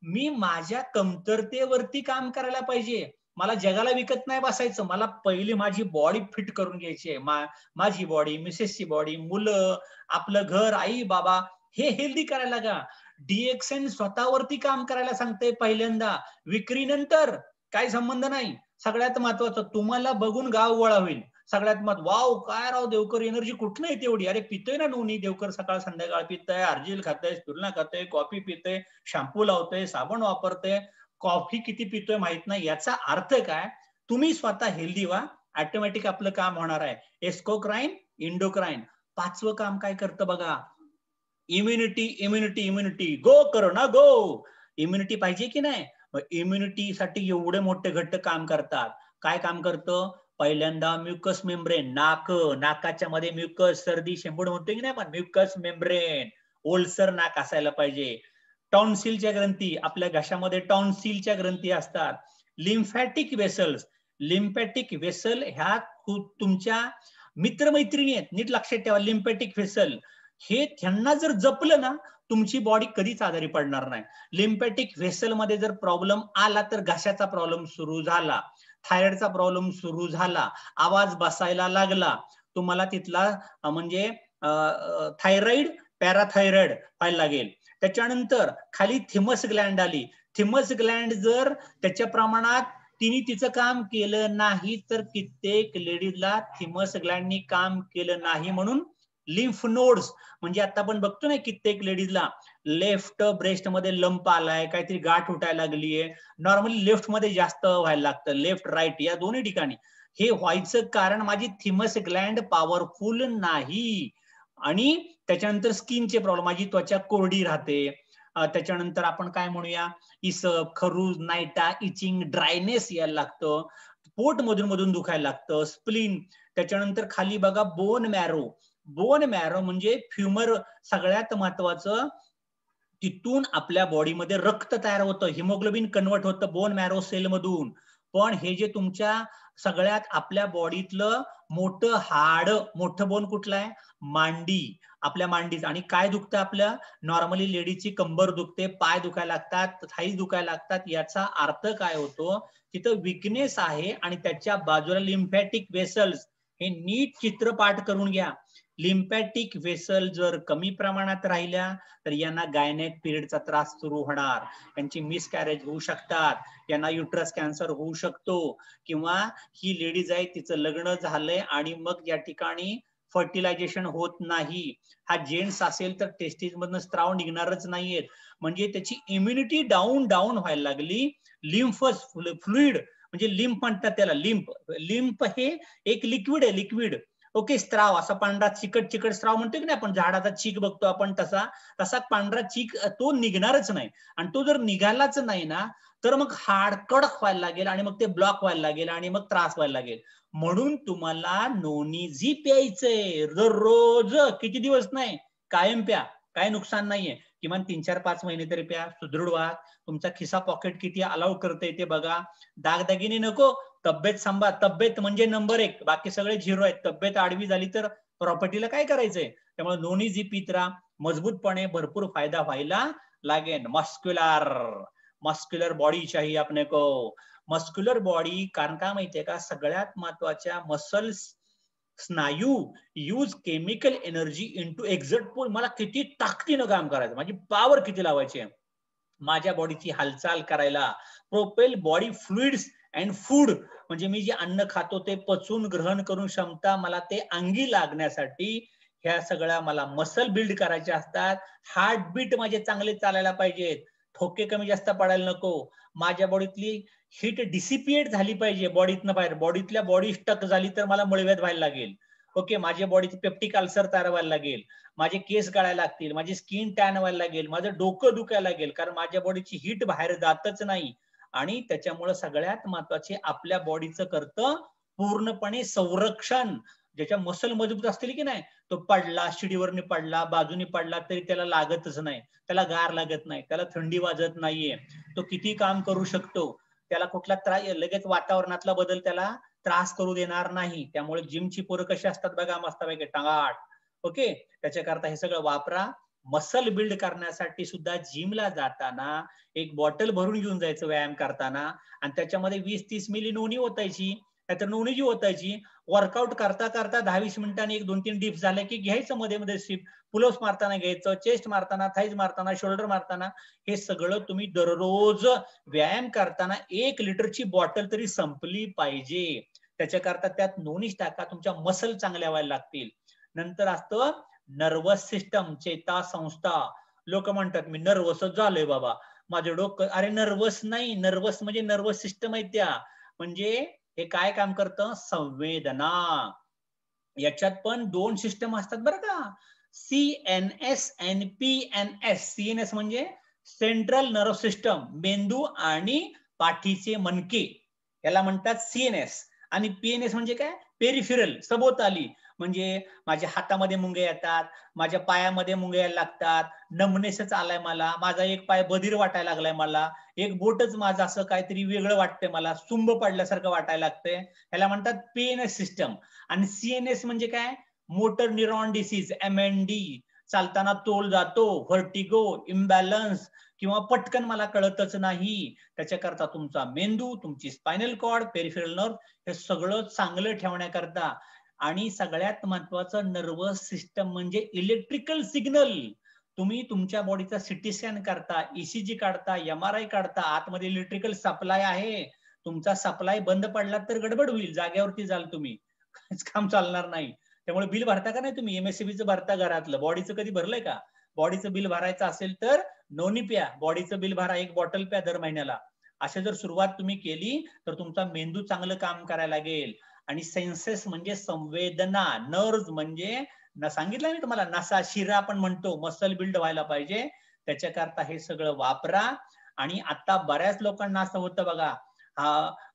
मी माझ्या कमतरतेवरती काम करायला पाहिजे. मला जगाला विकत नाही बसायचं, मला पहिली माझी बॉडी फिट करून घ्यायची आहे. माझी बॉडी, मिसेसची बॉडी, मुलं, आपलं घर, आई बाबा, हे हेल्दी करायला लागा. डीएक्सएन स्वतःवरती काम करायला सांगते पहिल्यांदा, विक्रीनंतर काही संबंध नाही. सगळ्यात महत्वाचं, तुम्हाला बघून गाव गोळा होईल. सगळ्यात वाव काय राव देवकर, एनर्जी कुठं येते एवढी, अरे पितोय ना नोनी, देवकर सकाळ संध्याकाळ पितय, अर्जिल खातय, स्पिरुलिना खातय, कॉफी पितय, शॅम्पू लावतय, साबण वापरतय, कॉफी किती पितोय माहित नाही. याचा अर्थ काय, तुम्ही स्वतः हेल्दी व्हा, ऑटोमॅटिक आपलं काम होणार आहे. एस्कोक्राईन, इंडोक्राईन. पाचवं काम काय करतं बघा, इम्युनिटी. इम्युनिटी इम्युनिटी गो करो ना गो. इम्युनिटी पाहिजे की नाही, इम्युनिटीसाठी एवढे मोठे घट्ट काम करतात. काय काम करतं, पहिल्यांदा म्युकस मेम्ब्रेन, नाकाच्या मध्ये म्युकस, सर्दी शेंबूड म्हणतो की नाही पण, म्युकस मेम्ब्रेन, ओलसर नाक असायला पाहिजे. टॉन्सिलच्या ग्रंथी, आपल्या घशामध्ये टॉन्सिलच्या ग्रंथी असतात. लिम्फॅटिक वेसल्स, लिम्फॅटिक वेसल ह्या तुमच्या मित्रमैत्रिणी आहेत, नीट लक्षात ठेवा. लिम्फॅटिक वेसल हे त्यांना जर जपलं ना, तुमची बॉडी कधीच आजारी पडणार नाही. लिम्फॅटिक व्हेसल मध्ये जर प्रॉब्लेम आला तर घशाचा प्रॉब्लेम सुरू झाला, थायरॉइडचा प्रॉब्लेम सुरू झाला, आवाज बसायला लागला, तुम्हाला तिथला म्हणजे थायरॉइड, पॅराथायरॉइड व्हायला लागेल. त्याच्यानंतर खाली थिमस ग्लँड आली. थिमस ग्लँड जर त्याच्या प्रमाणात तिने तिचं काम केलं नाही तर कित्येक लेडीजला थिमस ग्लँडनी काम केलं नाही म्हणून लिम्फ नोड्स, म्हणजे आता आपण बघतो ना कित्येक लेडीजला लेफ्ट ब्रेस्ट मध्ये लंप आलाय, काहीतरी गाठ उठायला लागलीये. नॉर्मली लेफ्ट मध्ये जास्त व्हायला लागतं, लेफ्ट राईट या दोन्ही ठिकाणी. हे व्हायचं कारण माझी थिमस ग्लँड पॉवरफुल नाही. आणि त्याच्यानंतर स्किनचे प्रॉब्लेम, माझी त्वचा कोरडी राहते. त्याच्यानंतर आपण काय म्हणूया, इसप, खरूज, नायटा, इचिंग, ड्रायनेस यायला लागतं, पोट मधून मधून दुखायला लागतं, स्प्लीन. त्याच्यानंतर खाली बघा बोन मॅरो. बोन मॅरो म्हणजे फ्युमर, सगळ्यात महत्वाचं, तिथून आपल्या बॉडीमध्ये रक्त तयार होतं, हिमोग्लोबिन कन्वर्ट होतं बोन मॅरो सेल मधून. पण हे जे तुमच्या सगळ्यात आपल्या बॉडीतलं मोठं हाड, मोठं बोन कुठलं आहे, मांडी, आपल्या मांडीच. आणि काय दुखतं आपल्या, नॉर्मली लेडीची कंबर दुखते, पाय दुखायला लागतात, थाई दुखायला लागतात. याचा अर्थ काय होतो, तिथं विकनेस आहे. आणि त्याच्या बाजूला लिम्फॅटिक वेसल्स, हे नीट चित्रपाठ करून घ्या. लिम्फॅटिक वेसल जर कमी प्रमाणात राहिल्या तर यांना गायनेक पिरियडचा त्रास सुरू होणार, यांची मिसकॅरेज होऊ शकतात, यांना युट्रस कॅन्सर होऊ शकतो. किंवा ही लेडीज आहे, तिचं लग्न झालंय आणि मग या ठिकाणी फर्टिलायझेशन होत नाही. हा जेंट्स असेल तर टेस्टिस मधनं स्त्राव निघणारच नाहीयेत, म्हणजे त्याची इम्युनिटी डाऊन व्हायला लागली. लिम्फस फ्लुइड, म्हणजे लिम्फ म्हणतात त्याला, लिम्फ हे एक लिक्विड आहे, लिक्विड, ओके, स्त्राव असा पांढरा चिकट चिकट स्त्राव म्हणतो की नाही आपण, झाडाचा चीक बघतो आपण तसा, तसा पांढरा चीक तो निघणारच नाही. आणि तो जर निघालाच नाही ना तर मग हाड कडक व्हायला लागेल आणि मग ते ब्लॉक व्हायला लागेल आणि मग त्रास व्हायला लागेल. म्हणून तुम्हाला नोनी-झी प्यायचंय दररोज, किती दिवस नाही, कायम प्या, काय नुकसान नाहीये. किमान 3-4-5 महिने तरी प्या, सुदृढ व्हा. तुमचा खिसा पॉकेट किती अलाउ करते ते बघा. दागदागिने नको, तब्येत सांभाळ. तब्येत म्हणजे नंबर 1, बाकी सगळे झिरो आहेत. तब्येत आडवी झाली तर प्रॉपर्टीला काय करायचंय. त्यामुळे नोनी-झी पीत राहा, मजबूतपणे भरपूर फायदा व्हायला लागेल. मस्क्युलर बॉडी चाहिए अपने को. मस्क्युलर बॉडी कारण का माहितीये का, सगळ्यात महत्वाच्या मसल्स स्नायू use chemical energy into exert pull. मला किती ताकदीनं काम करायचं, माझी पॉवर किती लावायची आहे माझ्या बॉडीची हालचाल करायला. Propel body fluids and food, म्हणजे मी जे अन्न खातो ते पचून ग्रहण करून क्षमता मला ते अंगी लागण्यासाठी ह्या सगळ्या मला मसल बिल्ड करायचे असतात. हार्टबीट माझे चांगले चालायला पाहिजेत, ठोके कमी जास्त पडायला नको, माझ्या बॉडीतली हीट डिसिपिएट झाली पाहिजे बॉडीतनं बाहेर. बॉडीतल्या बॉडी स्टक झाली तर मला मुळव्याध व्हायला लागेल. ओके, माझ्या बॉडीची पेप्टिक अल्सर तयार व्हायला लागेल, माझे केस गळायला लागतील, माझी स्किन टॅन व्हायला लागेल, माझं डोकं दुखायला लागेल, कारण माझ्या बॉडीची हीट बाहेर जातच नाही. आणि त्याच्यामुळे सगळ्यात महत्वाचे आपल्या बॉडीचं करतं पूर्णपणे संरक्षण. ज्याच्या मसल मजबूत असतील की नाही, तो पडला, शिडीवरने पडला, बाजूने पडला तरी त्याला लागतच नाही, त्याला गार लागत नाही, त्याला थंडी वाजत नाहीये, तो किती काम करू शकतो, त्याला कुठला त्रास, लगेच वातावरणातला बदल त्याला त्रास करू देणार नाही. त्यामुळे जिमची पोरं कशी असतात बघा, मस्तपैकी टंगाट. ओके, त्याच्याकरता हे सगळं वापरा. मसल बिल्ड करण्यासाठी सुद्धा जिमला जाताना एक बॉटल भरून घेऊन जायचं व्यायाम करताना, आणि त्याच्यामध्ये 20-30 मिली नोनी ओतायची, नाहीतर नोनी ओतायची. वर्कआउट करता करता 10-20 मिनिटांनी 1-2-3 डिप्स झाले की घ्यायचं मध्ये मध्ये सिप. पुलअप्स मारताना घ्यायचं, चेस्ट मारताना, थाईज मारताना, शोल्डर मारताना. हे सगळं तुम्ही दररोज व्यायाम करताना 1 लिटरची बॉटल तरी संपली पाहिजे. त्याच्याकरता त्यात नोनीच टाका, तुमच्या मसल चांगल्या व्हायला लागतील. नंतर असतं नर्वस सिस्टम, चेता संस्था. लोक म्हणतात मी नर्वसच झालोय बाबा, माझं डोकं. अरे नर्वस नाही, नर्वस म्हणजे नर्वस सिस्टम आहे त्या. म्हणजे हे काय काम करतं, संवेदना. याच्यात पण 2 सिस्टम असतात बरं का, CNS आणि PNS. CNS म्हणजे सेंट्रल नर्व सिस्टम, मेंदू आणि पाठीचे मणके, याला म्हणतात CNS. आणि PNS म्हणजे काय, पेरिफेरल, सभोवताली. म्हणजे माझ्या हातामध्ये मुंगे येतात, माझ्या पायामध्ये मुंगे यायला लागतात, नमनेसच आलाय मला, माझा एक पाय बधीर वाटायला लागलाय मला, एक बोटच माझं असं काहीतरी वेगळं वाटतंय मला, सुंब पडल्यासारखं वाटायला लागतंय, ह्याला म्हणतात PNS सिस्टम. आणि CNS म्हणजे काय, मोटर न्यूरॉन डिसीज, MND. चालताना तोल जातो, व्हर्टिगो, इम्बॅलन्स, किंवा पटकन मला कळतच नाही. त्याच्याकरता तुमचा मेंदू, तुमची स्पायनल कॉर्ड, पेरिफेरल नर्व, हे सगळं चांगलं ठेवण्याकरता. आणि सगळ्यात महत्वाचं नर्वस सिस्टम म्हणजे इलेक्ट्रिकल सिग्नल. तुम्ही तुमच्या बॉडीचा सिटी स्कॅन करता, ECG काढता, MRI काढता, आतमध्ये इलेक्ट्रिकल सप्लाय आहे. तुमचा सप्लाय बंद पडला तर गडबड होईल, जागेवरती जाल तुम्ही, काम चालणार नाही. त्यामुळे बिल भरता का नाही तुम्ही, MSCBचं भरता घरातलं, बॉडीचं कधी भरलंय का. बॉडीचं बिल भरायचं असेल तर नोनी प्या, बॉडीचं बिल भरा, 1 बॉटल प्या दर महिन्याला. अशी जर सुरुवात तुम्ही केली तर तुमचा मेंदू चांगलं काम करायला लागेल. आणि सेन्सेस म्हणजे संवेदना, नर्व्ह म्हणजे सांगितलं मी तुम्हाला, नसा शिरा आपण म्हणतो, मसल बिल्ड व्हायला पाहिजे. त्याच्याकरता हे सगळं वापरा. आणि आता बऱ्याच लोकांना असं होतं बघा,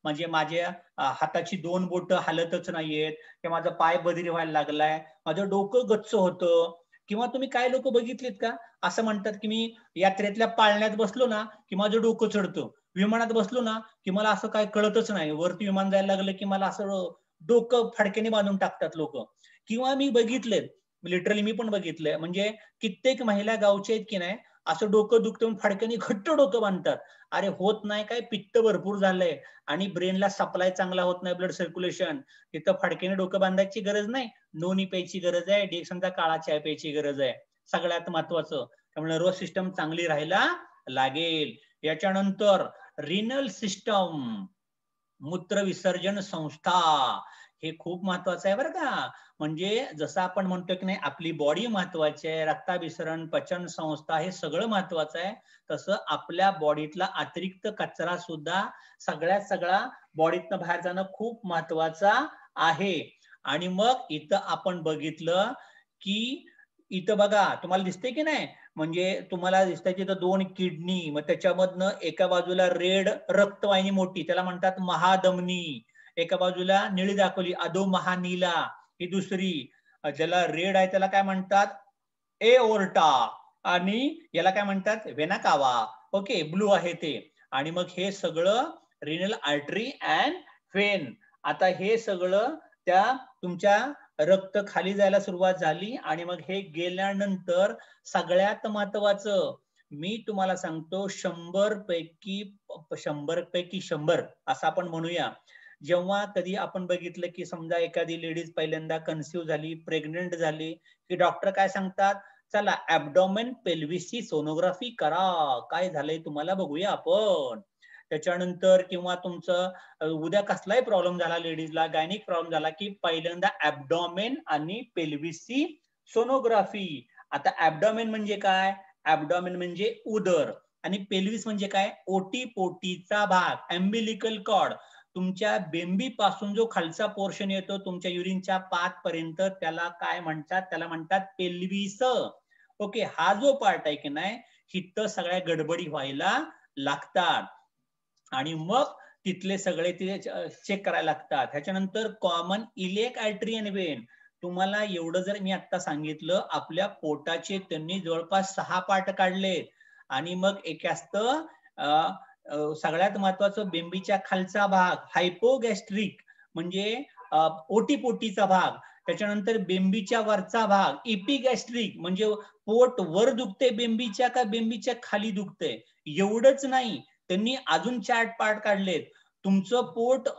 म्हणजे माझ्या हाताची 2 बोटं हालतच नाहीयेत, किंवा माझा पाय बधीर व्हायला लागलाय, माझं डोकं गच्च होतं. किंवा तुम्ही काय लोक बघितलेत का, असं म्हणतात की मी यात्रेतल्या पाळण्यात बसलो ना की माझं डोकं चढतं, विमानात बसलो ना की मला असं काय कळतच नाही, वरती विमान जायला लागलं की मला असं डोकं फडक्याने बांधून टाकतात लोक. किंवा मी बघितले, लिटरली मी पण बघितलंय, म्हणजे कित्येक महिला गावच्या आहेत की नाही, असं डोकं दुखतं फडक्याने घट्ट डोकं बांधतात. अरे होत नाही काय, पित्त भरपूर झालंय आणि ब्रेनला सप्लाय चांगला होत नाही, ब्लड सर्क्युलेशन. तिथं फडक्याने डोकं बांधायची गरज नाही, नोनी प्यायची गरज आहे, डिएक्सनचा काळा चहा प्यायची गरज आहे, सगळ्यात महत्वाचं. त्यामुळे नर्वस सिस्टम चांगली राहायला लागेल. याच्यानंतर रिनल सिस्टम, मूत्र विसर्जन संस्था, हे खूप महत्वाचं आहे बरं का. म्हणजे जसं आपण म्हणतो की नाही आपली बॉडी महत्वाची आहे, रक्ताभिसरण, पचन संस्था हे सगळं महत्वाचं आहे, तसं आपल्या बॉडीतला अतिरिक्त कचरा सुद्धा सगळा बॉडीतनं बाहेर जाणं खूप महत्वाचा आहे. आणि मग इथं आपण बघितलं की इथं बघा तुम्हाला दिसते की नाही, म्हणजे तुम्हाला दिसतंय तिथं 2 किडनी, मग त्याच्यामधनं एका बाजूला रेड रक्तवाहिनी मोठी त्याला म्हणतात महाधमनी, एका बाजूला निळी दाखवली अधो महानीला ही दुसरी, ज्याला रेड आहे त्याला काय म्हणतात एओर्टा, आणि याला काय म्हणतात वेना कावा. ओके, ब्लू आहे ते. आणि मग हे सगळं रिनल आर्टरी अँड वेन. आता हे सगळं त्या तुमच्या रक्त खाली जायला सुरुवात झाली आणि मग हे गेल्यानंतर सगळ्यात महत्वाचं मी तुम्हाला सांगतो 100 पैकी 100 असं आपण म्हणूया. जेव्हा कधी आपण बघितलं की समजा एखादी लेडीज पहिल्यांदा कन्सिव्ह झाली, प्रेग्नेंट झाली, की डॉक्टर काय सांगतात, चला ऍब्डोमेन पेल्विसची सोनोग्राफी करा, काय झालंय तुम्हाला बघूया आपण. त्याच्यानंतर किंवा तुमचं उद्या कसलाही प्रॉब्लेम झाला लेडीजला, गायनिक प्रॉब्लेम झाला, की पहिल्यांदा ऍब्डोमेन आणि पेल्विसची सोनोग्राफी. आता ऍब्डोमेन म्हणजे काय, ऍब्डोमेन म्हणजे उदर, आणि पेल्विस म्हणजे काय, ओटीपोटीचा भाग, अम्बिलिकल कॉर्ड. तुमच्या बेंबी पासून जो खालचा पोर्शन येतो तुमच्या युरिनच्या पाथ पर्यंत त्याला काय म्हणतात, त्याला म्हणतात पेल्विस. ओके, हा जो पार्ट आहे की नाही हिथं सगळ्या गडबडी व्हायला लागतात आणि मग तिथले सगळे ते चेक करायला लागतात. ह्याच्यानंतर कॉमन इलियक आर्टरी आणि वेन. तुम्हाला एवढं जर मी आता सांगितलं, आपल्या पोटाचे त्यांनी जवळपास 6 पार्ट काढलेत आणि मग एक असतं सगळ्यात महत्वाचं बेंबीच्या खालचा भाग हायपोगॅस्ट्रिक म्हणजे ओटीपोटीचा भाग, त्याच्यानंतर बेंबीच्या वरचा भाग इपिगॅस्ट्रिक म्हणजे पोट वर दुखते बेंबीच्या का बेंबीच्या खाली दुखते. एवढंच नाही, त्यांनी अजून 4 पार्ट काढलेत. तुमचं पोट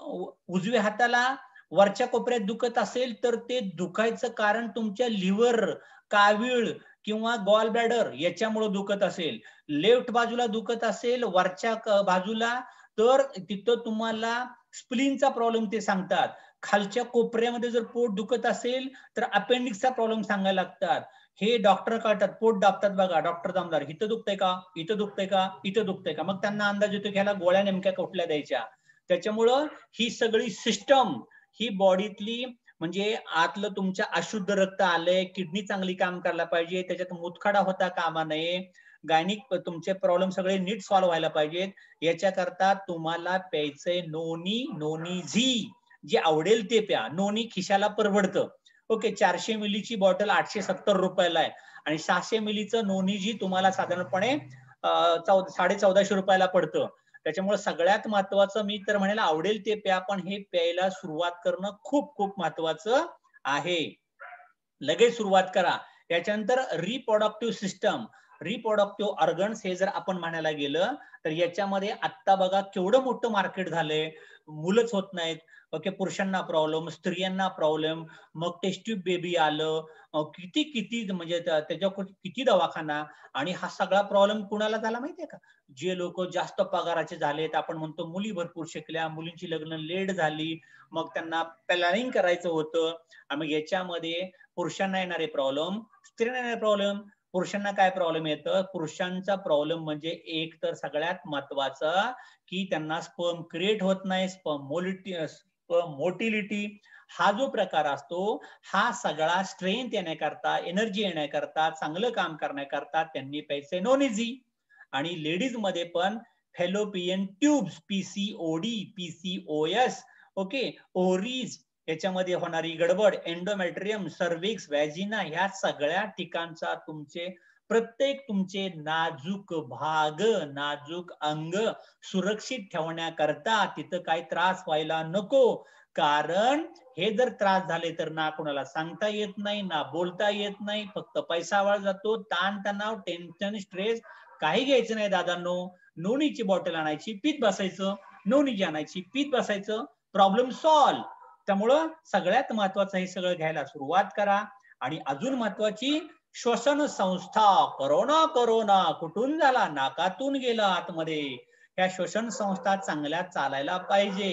उजव्या हाताला वरच्या कोपऱ्यात दुखत असेल तर ते दुखायचं कारण तुमच्या लिव्हर, कावीळ किंवा गॉल ब्लॅडर याच्यामुळे दुखत असेल. लेफ्ट बाजूला दुखत असेल वरच्या बाजूला तर तिथं तुम्हाला स्प्लीनचा प्रॉब्लेम ते सांगतात. खालच्या कोपऱ्यामध्ये जर पोट दुखत असेल तर अपेंडिक्सचा प्रॉब्लेम सांगायला लागतात. हे डॉक्टर काढतात, पोट दाबतात बघा, डॉक्टर दामदार, इथं दुखतंय का, इथं दुखतंय का, इथं दुखतंय का, मग त्यांना अंदाज येतो की ह्याला गोळ्या नेमक्या कुठल्या द्यायच्या. त्याच्यामुळं ही सगळी सिस्टम ही बॉडीतली, म्हणजे आतलं तुमच्या अशुद्ध रक्त आलंय, किडनी चांगली काम करायला पाहिजे, त्याच्यात मुतखडा होता कामा नये, गायनिक तुमचे प्रॉब्लेम सगळे नीट सॉल्व्ह व्हायला पाहिजेत. याच्याकरता तुम्हाला प्यायचंय नोनी, नोनी झी, जे आवडेल ते प्या. नोनी खिशाला परवडतं. ओके, 400 मिलीची बॉटल 870 रुपयाला आहे आणि 600 मिलीचं नोनी झी तुम्हाला साधारणपणे 1450 रुपयाला पडतं. त्याच्यामुळे सगळ्यात महत्वाचं मी तर म्हणेल आवडेल ते प्या, पण हे प्यायला सुरुवात करणं खूप खूप महत्वाचं आहे. लगेच सुरुवात करा. याच्यानंतर रिप्रोडक्टिव्ह सिस्टम, रिप्रोडक्टिव्ह ऑर्गन्स हे जर आपण म्हणायला गेलं तर याच्यामध्ये आता बघा केवढं मोठं मार्केट झालंय, मुलंच होत नाहीत. ओके, पुरुषांना प्रॉब्लेम, स्त्रियांना प्रॉब्लेम, मग टेस्ट ट्यूब बेबी आलं, किती किती म्हणजे त्याच्या किती दवाखाना. आणि हा सगळा प्रॉब्लेम कुणाला झाला माहितीये का, जे लोक जास्त पगाराचे झालेत, आपण म्हणतो मुली भरपूर शिकल्या, मुलींची लग्न लेट झाली, मग त्यांना प्लॅनिंग करायचं होतं, मग याच्यामध्ये पुरुषांना येणारे प्रॉब्लेम, स्त्रियांना येणारे प्रॉब्लेम. पुरुषांना काय प्रॉब्लेम येतं, पुरुषांचा प्रॉब्लेम म्हणजे एक तर सगळ्यात महत्वाचा की त्यांना स्पर्म क्रिएट होत नाही, मोटिलिटी हा जो प्रकार असतो, हा सगळा स्ट्रेंथ येण्याकरता, एनर्जी येण्याकरता, चांगलं काम करण्याकरता त्यांनी प्यायचे नोनी. आणि लेडीज मध्ये पण fallopian tubes, PCOD, PCOS, okay, ओरीज, याच्यामध्ये होणारी गडबड, एंडोमेट्रियम, सर्विक्स, व्हॅजिना, ह्या सगळ्या ठिकाणचा तुमचे प्रत्येक तुमचे नाजूक भाग, नाजूक अंग सुरक्षित ठेवण्याकरता तिथं काही त्रास व्हायला नको. कारण हे जर त्रास झाले तर ना कोणाला सांगता येत नाही, ना बोलता येत नाही, फक्त पैसा वाया जातो, ताण तणाव, टेन्शन, स्ट्रेस काही घ्यायचं नाही दादांनो. नोनीची बॉटल आणायची, पीत बसायचं, नोनीची आणायची, पीत बसायचं, प्रॉब्लेम सॉल्व. त्यामुळं सगळ्यात महत्वाचं हे सगळं घ्यायला सुरुवात करा. आणि अजून महत्वाची श्वसन संस्था, करोना कुठून झाला, नाकातून गेला आतमध्ये, ह्या श्वसन संस्था चांगल्या चालायला पाहिजे.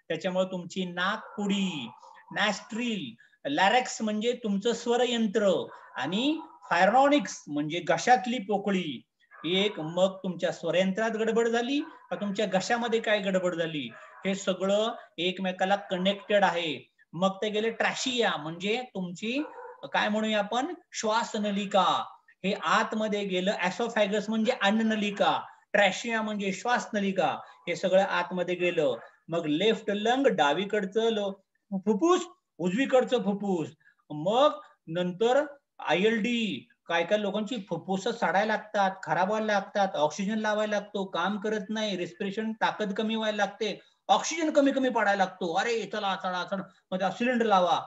त्याच्यामुळे तुमची नाकपुडी, नॅस्ट्रिल, लॅरेक्स म्हणजे तुमचं स्वरयंत्र, आणि फायरॉनिक्स म्हणजे घशातली पोकळी एक, मग तुमच्या स्वरयंत्रात गडबड झाली का तुमच्या घशामध्ये काय गडबड झाली, हे सगळं एकमेकाला कनेक्टेड आहे. मग ते गेले ट्रॅशिया म्हणजे तुमची काय म्हणूया आपण श्वासनलिका, हे आतमध्ये गेलं. ऍसोफॅगस म्हणजे अन्ननलिका, ट्रॅशिया म्हणजे श्वासनलिका, हे सगळं आतमध्ये गेलं. मग लेफ्ट लंग डावीकडचं फुफ्फुस, उजवीकडचं फुफ्फुस. मग नंतर ILD, काय काय लोकांची फुफ्फुस सडायला लागतात, खराब व्हायला लागतात, ऑक्सिजन लावायला लागतो, काम करत नाही, रेस्पिरेशन ताकद कमी व्हायला लागते, ऑक्सिजन कमी कमी पडायला लागतो. अरे चला चला चला मध्ये सिलेंडर लावा.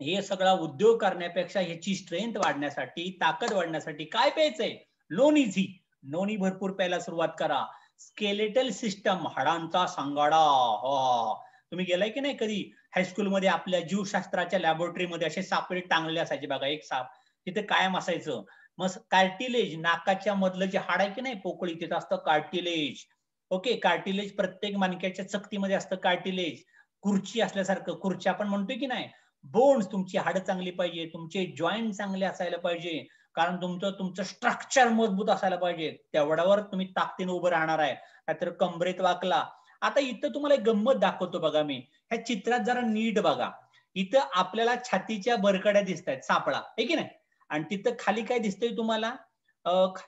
हे सगळा उद्योग करण्यापेक्षा ह्याची स्ट्रेंथ वाढण्यासाठी, ताकद वाढण्यासाठी काय प्यायचंय? लोणीझी. लोणी भरपूर प्यायला सुरुवात करा. स्केलेटल सिस्टम, हाडांचा सांगाडा. तुम्ही गेलाय की नाही कधी हायस्कूलमध्ये आपल्या जीवशास्त्राच्या लॅबोरेटरीमध्ये असे सापळे टांगले असायचे बघा, एक साप तिथे कायम असायचं. मग कार्टिलेज, नाकाच्या मधलं जे हाड आहे की नाही पोकळी, तिथं असतं कार्टिलेज. ओके, कार्टिलेज प्रत्येक मणक्याच्या चकतीमध्ये असतं कार्टिलेज. खुर्ची असल्यासारखं, खुर्ची आपण म्हणतोय की नाही. बोन्स, तुमची हाडं चांगली पाहिजे, तुमचे जॉईंट चांगले असायला पाहिजे, कारण तुमचं स्ट्रक्चर मजबूत असायला पाहिजे. तेवढ्यावर तुम्ही ताकदीने उभं राहणार आहे. नाहीतर कंबरेत वाकला. आता इथं तुम्हाला एक गंमत दाखवतो बघा मी, ह्या चित्रात जरा नीट बघा. इथं आपल्याला छातीच्या बरकड्या दिसत आहेत, सापळा आहे की नाही, आणि तिथं खाली काय दिसतंय तुम्हाला?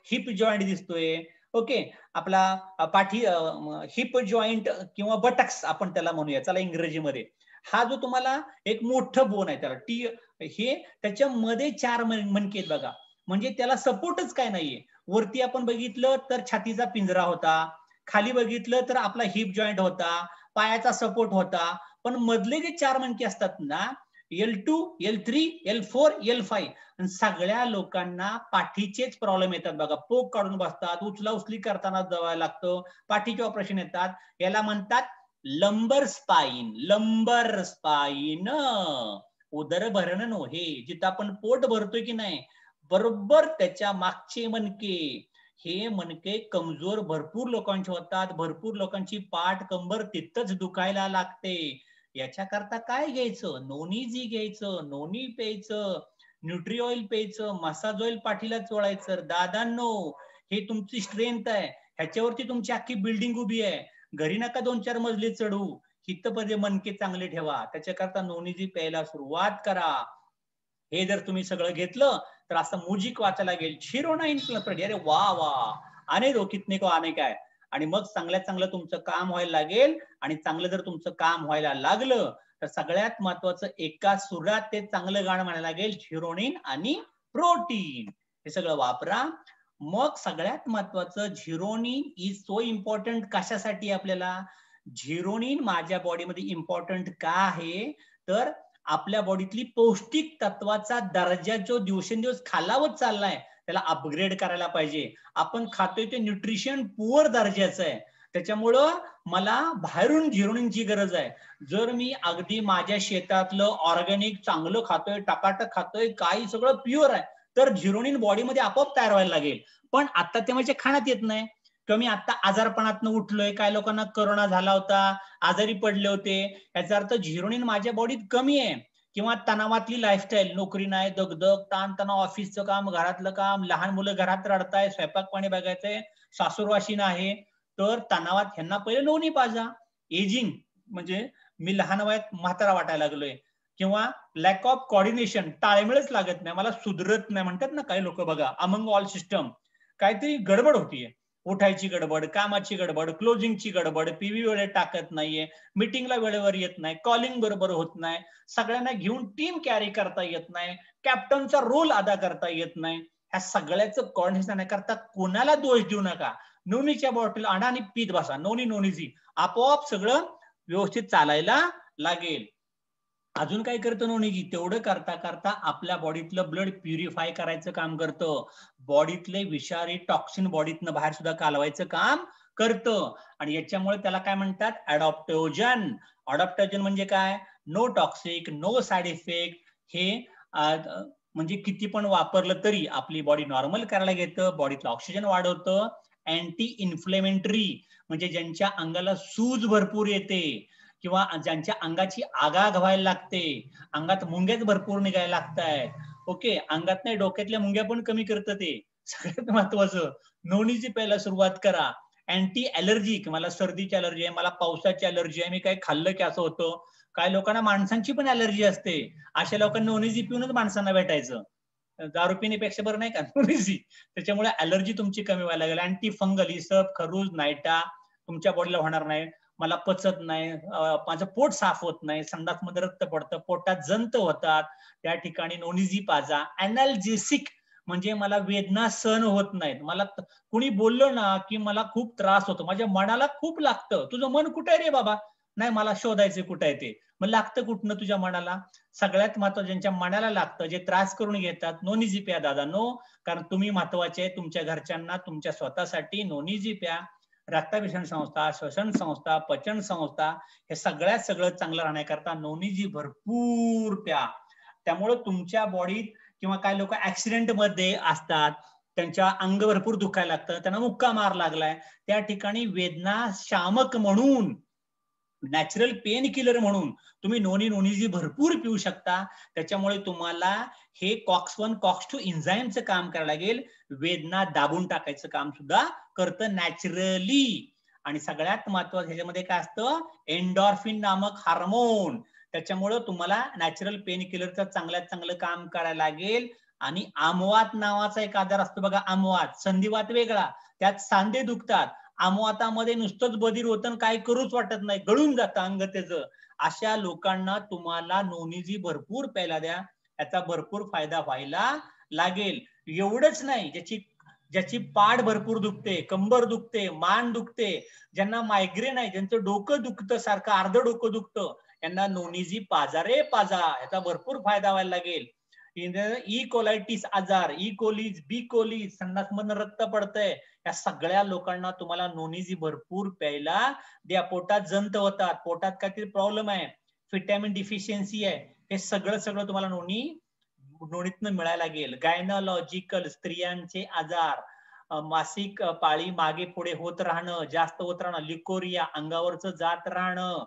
हिप जॉईंट दिसतोय. ओके, आपला पाठी हिप जॉईंट किंवा बटक्स आपण त्याला म्हणूया, चला इंग्रजीमध्ये. हा जो तुम्हाला एक मोठं बोन आहे त्याला हे त्याच्यामध्ये 4 मणके आहेत बघा, म्हणजे त्याला सपोर्टच काय नाहीये. वरती आपण बघितलं तर छातीचा पिंजरा होता, खाली बघितलं तर आपला हिप जॉईंट होता, पायाचा सपोर्ट होता. पण मधले जे 4 मणके असतात ना, L2, L3, L4, L5, सगळ्या लोकांना पाठीचेच प्रॉब्लेम येतात बघा. पोक काढून बसतात, उचला उचली करताना जावं लागतं, पाठीचे ऑपरेशन येतात. याला म्हणतात लंबर स्पाइन. लंबर स्पाइन, उदर भरणं नव्हे, जिथं आपण पोट भरतोय की नाही, बरोबर त्याच्या मागचे मणके, हे मणके कमजोर भरपूर लोकांचे होतात. भरपूर लोकांची पाठ कंबर तिथंच दुखायला लागते. याच्याकरता काय घ्यायचं? नोनीझी घ्यायचं, नोनी प्यायचं, न्यूट्री ऑइल प्यायचं, मसाज ऑइल पाठीला चोळायचं. दादांनो, हे तुमची स्ट्रेंथ आहे, ह्याच्यावरती तुमची अख्खी बिल्डिंग उभी आहे. घरी नका 2-4 मजले चढू, हितपर्यंत मनके चांगले ठेवा. त्याच्याकरता नोनीझी प्यायला सुरुवात करा. हे जर तुम्ही सगळं घेतलं तर असं म्युझिक वाचायला लागेल, 09 प्रॉपर्टी. अरे वा वा, आने दो कितने को आने काय. आणि मग चांगल्यात चांगलं तुमचं काम व्हायला लागेल. आणि चांगलं जर तुमचं काम व्हायला लागलं तर सगळ्यात महत्वाचं एका सुरात ते चांगलं गाणं म्हणायला लागेल, झिरोनिन आणि प्रोटीन. हे सगळं वापरा. मग सगळ्यात महत्वाचं, झिरोनिन इज सो इम्पॉर्टंट. कशासाठी आपल्याला झिरोनिन माझ्या बॉडीमध्ये इम्पॉर्टंट का आहे? तर आपल्या बॉडीतली पौष्टिक तत्वाचा दर्जा जो दिवसेंदिवस खालावत चाललाय, त्याला अपग्रेड करायला पाहिजे. आपण खातोय ते न्यूट्रिशन पुअर दर्जाचं आहे, त्याच्यामुळं मला बाहेरून झिरोनिनची गरज आहे. जर मी अगदी माझ्या शेतातलं ऑर्गॅनिक चांगलं खातोय, टकाटक खातोय, काही सगळं प्युअर आहे, तर झिरोनिन बॉडीमध्ये आपोआप तयार व्हायला लागेल. पण आता ते म्हणजे खाण्यात येत नाही. किंवा मी आता आजारपणातनं उठलोय, काय लोकांना कोरोना झाला होता, आजारी पडले होते, याचा अर्थ झिरोनिन माझ्या बॉडीत कमी आहे. किंवा तणावातली लाईफस्टाईल, नोकरी नाही, दगदग, ताणतणाव, ऑफिसचं काम, घरातलं काम, लहान मुलं घरात रडताय, स्वयंपाक पाणी बघायचंय, सासूरवाशीन आहे, तर तणावात ह्यांना पहिले नोनी पाजा. एजिंग म्हणजे मी लहान वयात म्हातारा वाटायला लागलोय, किंवा लॅक ऑफ कोऑर्डिनेशन, ताळमेळच लागत नाही, मला सुधरत नाही म्हणतात ना काही लोक बघा. अमंग ऑल सिस्टम काहीतरी गडबड होतीये, उठायची गडबड, कामाची गडबड, क्लोजिंगची गडबड, पीव्ही वेळेत टाकत नाहीये, मीटिंगला वेळेवर येत नाही, कॉलिंग बरोबर होत नाही, सगळ्यांना घेऊन टीम कॅरी करता येत नाही, कॅप्टनचा रोल अदा करता येत नाही. ह्या सगळ्याचं कॉर्डिनेशन करता कोणाला दोष देऊ नका. नोनीच्या बॉटल आणा आणि पीत बसा, नोनीझी, आपोआप सगळं व्यवस्थित चालायला लागेल. अजून काय करतं नोनीझी? तेवढं करता करता आपल्या बॉडीतलं ब्लड प्युरिफाय करायचं काम करतं. बॉडीतले विषारी टॉक्सिन बॉडीतनं बाहेर सुद्धा कालवायचं काम करतं. आणि याच्यामुळे त्याला काय म्हणतात? अडॉप्टोजन. अडॉप्टोजन म्हणजे काय? No toxic, no side effect. हे म्हणजे किती पण वापरलं तरी आपली बॉडी नॉर्मल करायला घेतं, बॉडीतलं ऑक्सिजन वाढवतं. अँटी इन्फ्लेमेटरी म्हणजे ज्यांच्या अंगाला सूज भरपूर येते, किंवा ज्यांच्या अंगाची आगाग व्हायला लागते, अंगात मुंग्याच भरपूर निघायला लागतायत. ओके, अंगात नाही, डोक्यातल्या मुंग्या पण कमी करतं ते. सगळ्यात महत्वाचं, नोनीझी प्यायला सुरुवात करा. अँटी अलर्जी, मला सर्दीची अलर्जी आहे, मला पावसाची अलर्जी आहे, मी काय खाल्लं की असं होतं, काही लोकांना माणसांची पण अलर्जी असते, अशा लोकांना नोनीजी पिऊनच माणसांना भेटायचं, दारू पिण्यापेक्षा बरं नाही का नोनीजी. त्याच्यामुळे अलर्जी तुमची कमी व्हायला लागेल. अँटी फंगल, इसप, खरूज, नायटा तुमच्या बॉडीला होणार नाही. मला पचत नाही, माझं पोट साफ होत नाही, संडासमध्ये रक्त पडतं, पोटात जंत होतात, त्या ठिकाणी नोनीजी पाजा. अॅनाल्जेसिक म्हणजे मला वेदना सहन होत नाहीत, मला कुणी बोललं ना की मला खूप त्रास होतो, माझ्या मनाला खूप लागतं. तुझं मन कुठे आहे रे बाबा? नाही, मला शोधायचं कुठे आहे ते. मग लागतं कुठनं तुझ्या मनाला? सगळ्यात महत्त्वाचं ज्यांच्या मनाला लागतं, जे त्रास करून घेतात, नोनीजी प्या दादा. नो, कारण तुम्ही महत्वाचे आहे, तुमच्या घरच्यांना, तुमच्या स्वतःसाठी नोनीजी प्या. रक्ताभिसरण संस्था, श्वसन संस्था, पचन संस्था, हे सगळं चांगलं राहण्याकरता नोनीजी भरपूर प्या. त्यामुळे तुमच्या बॉडीत किंवा काही लोक ऍक्सिडेंट मध्ये असतात, त्यांच्या अंग भरपूर दुखायला लागतं, त्यांना मुक्का मार लागलाय, त्या ठिकाणी वेदना शामक म्हणून, नॅचरल पेन किलर म्हणून तुम्ही नोनीजी भरपूर पिऊ शकता. त्याच्यामुळे तुम्हाला हे कॉक्स1 कॉक्स2 एन्झाईमचं काम करायला लागेल, वेदना दाबून टाकायचं काम सुद्धा करतं नॅचरली. आणि सगळ्यात महत्वाचं ह्याच्यामध्ये काय असतं, एंडॉर्फिन नामक हार्मोन. त्याच्यामुळे तुम्हाला नॅचरल पेन किलरचं चांगल्यात चांगलं काम करायला लागेल. आणि आमवात नावाचा एक आजार असतो बघा, आमवात. संधिवात वेगळा, त्यात सांधे दुखतात. आमवातामध्ये नुसतंच बधीर होतं, काय करूच वाटत नाही, गळून जातं अंग त्याचं. अशा लोकांना तुम्हाला नोनीजी भरपूर प्यायला द्या, याचा भरपूर फायदा व्हायला लागेल. एवढंच नाही, ज्याची पाठ भरपूर दुखते, कंबर दुखते, मान दुखते, ज्यांना मायग्रेन आहे, ज्यांचं डोकं दुखतं, सारखं अर्ध डोकं दुखतं, यांना नोनीजी पाजा रे पाजा, याचा भरपूर फायदा व्हायला लागेल. ई कोलायटिस आजार, ई कोलीज, बी कोलीज, संडासमधनं रक्त पडतंय, या सगळ्या लोकांना तुम्हाला नोनीजी भरपूर प्यायला द्या. पोटात जंत होतात, पोटात काहीतरी प्रॉब्लेम आहे, व्हिटॅमिन डिफिशियन्सी आहे, हे सगळं तुम्हाला नोनीतनं मिळायला लागेल. गायनॉलॉजिकल, स्त्रियांचे आजार, मासिक पाळी मागे पुढे होत राहणं, जास्त होत राहणं, लिकोरिया, अंगावरचं जात राहणं,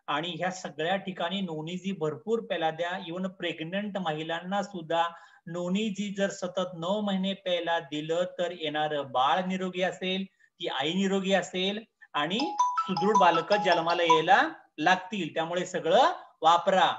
आणि ह्या सगळ्या ठिकाणी नोनीजी भरपूर प्यायला द्या. इव्हन प्रेग्नंट महिलांना सुद्धा नोनीजी जर सतत 9 महिने प्यायला दिलं तर येणारं बाळ निरोगी असेल, ती आई निरोगी असेल, आणि सुदृढ बालक जन्माला यायला लागतील. त्यामुळे सगळं वापरा.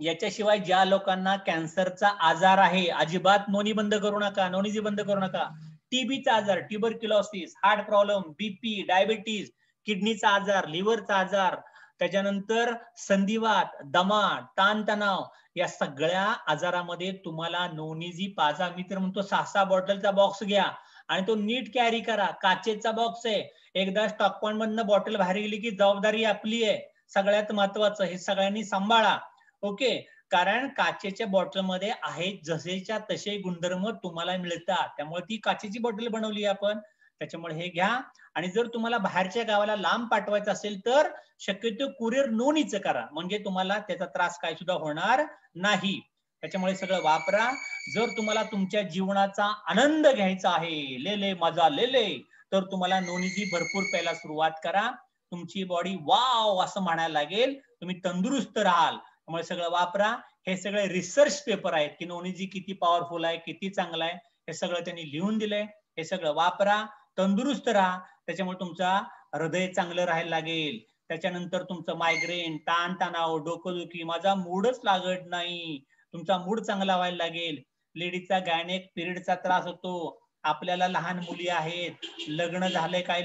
याच्याशिवाय ज्या लोकांना कॅन्सरचा आजार आहे, अजिबात नोनी बंद करू नका, नोनीजी बंद करू नका. टीबीचा आजार, tuberculosis, heart problem, BP, diabetes, किडनीचा आजार, लिव्हरचा आजार, त्याच्यानंतर संधिवात, दमा, ताणतणाव, या सगळ्या आजारामध्ये तुम्हाला नोनीजी पाजा. मी तर म्हणतो 6-6 बॉटलचा बॉक्स घ्या आणि तो नीट कॅरी करा. काचेचा बॉक्स आहे, एकदा स्टॉक पॉइंट मधनं बॉटल बाहेर गेली की जबाबदारी आपली आहे. सगळ्यात महत्वाचं हे सगळ्यांनी सांभाळा. ओके, कारण काचेच्या बॉटलमध्ये आहेत जसेच्या तसे गुणधर्म तुम्हाला मिळतात, त्यामुळे ती काचेची बॉटल बनवली आपण. त्याच्यामुळे हे घ्या. आणि जर तुम्हाला बाहेरच्या गावाला लांब पाठवायचं असेल तर शक्यतो कुरिअर नोनीचं करा, म्हणजे तुम्हाला त्याचा त्रास काय सुद्धा होणार नाही. त्याच्यामुळे सगळं वापरा. जर तुम्हाला तुमच्या जीवनाचा आनंद घ्यायचा आहे, ले मजा ले, तर तुम्हाला नोनीजी भरपूर प्यायला सुरुवात करा. तुमची बॉडी वाव असं म्हणायला लागेल, तुम्ही तंदुरुस्त राहाल. त्यामुळे सगळं वापरा. हे सगळे रिसर्च पेपर आहेत की नोनीजी किती पॉवरफुल आहे, किती चांगलं आहे, हे सगळं त्यांनी लिहून दिलंय. हे सगळं वापरा, तंदुरुस्त राहा. त्याच्यामुळे तुमचा हृदय चांगलं राहायला लागेल. त्याच्यानंतर तुमचं मायग्रेन, ताणतणाव, डोकंदुखी, माझा मूडच लागत नाही, तुमचा मूड चांगला व्हायला लागेल. लेडीजचा गायनेक पिरियडचा त्रास होतो, आपल्याला लहान मुली आहेत, लग्न झालंय काही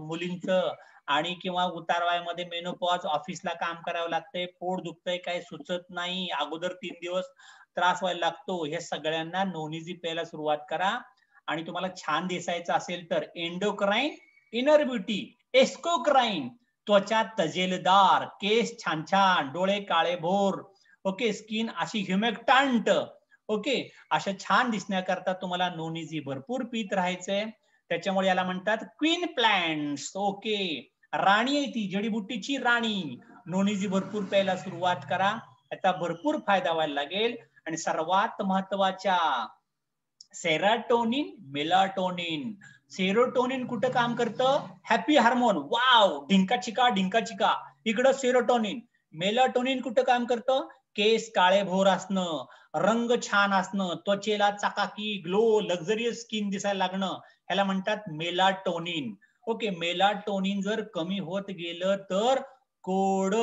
मुलींचं, आणि किंवा उतारवयामध्ये मेनोपॉज, ऑफिसला काम करावं लागतंय, पोट दुखतंय, काही सुचत नाही, अगोदर 3 दिवस त्रास व्हायला लागतो, हे सगळ्यांना नोनीजी प्यायला सुरुवात करा. आणि तुम्हाला छान दिसायचं असेल तर एंडोक्राईन, इनर ब्युटी, एस्कोक्राईन, त्वचा तजेलदार, केस छान छान, डोळे काळे भोर, ओके, स्किन अशी ह्युमेक्टंट, ओके, अशा छान दिसण्याकरता तुम्हाला नोनीजी भरपूर पीत राहायचंय. त्याच्यामुळे याला म्हणतात क्वीन प्लांट्स. ओके, राणी आहे ती, जडीबुट्टीची राणी. नोनीजी भरपूर प्यायला सुरुवात करा, याचा भरपूर फायदा व्हायला लागेल. आणि सर्वात महत्वाच्या सेरोटोनिन, मेलाटोनिन. सेरोटोनिन कुठं काम करतं? हॅपी हार्मोन, वाव, ढिंका चिका. इकडं सेरोटोनिन. मेलाटोनिन कुठं काम करतं? केस काळे भोर असणं, रंग छान असणं, त्वचेला चकाकी, ग्लो, लक्झरियस स्किन दिसायला लागणं, ह्याला म्हणतात मेलाटोनिन. ओके, मेलाटोनिन जर कमी होत गेलं तर कोड,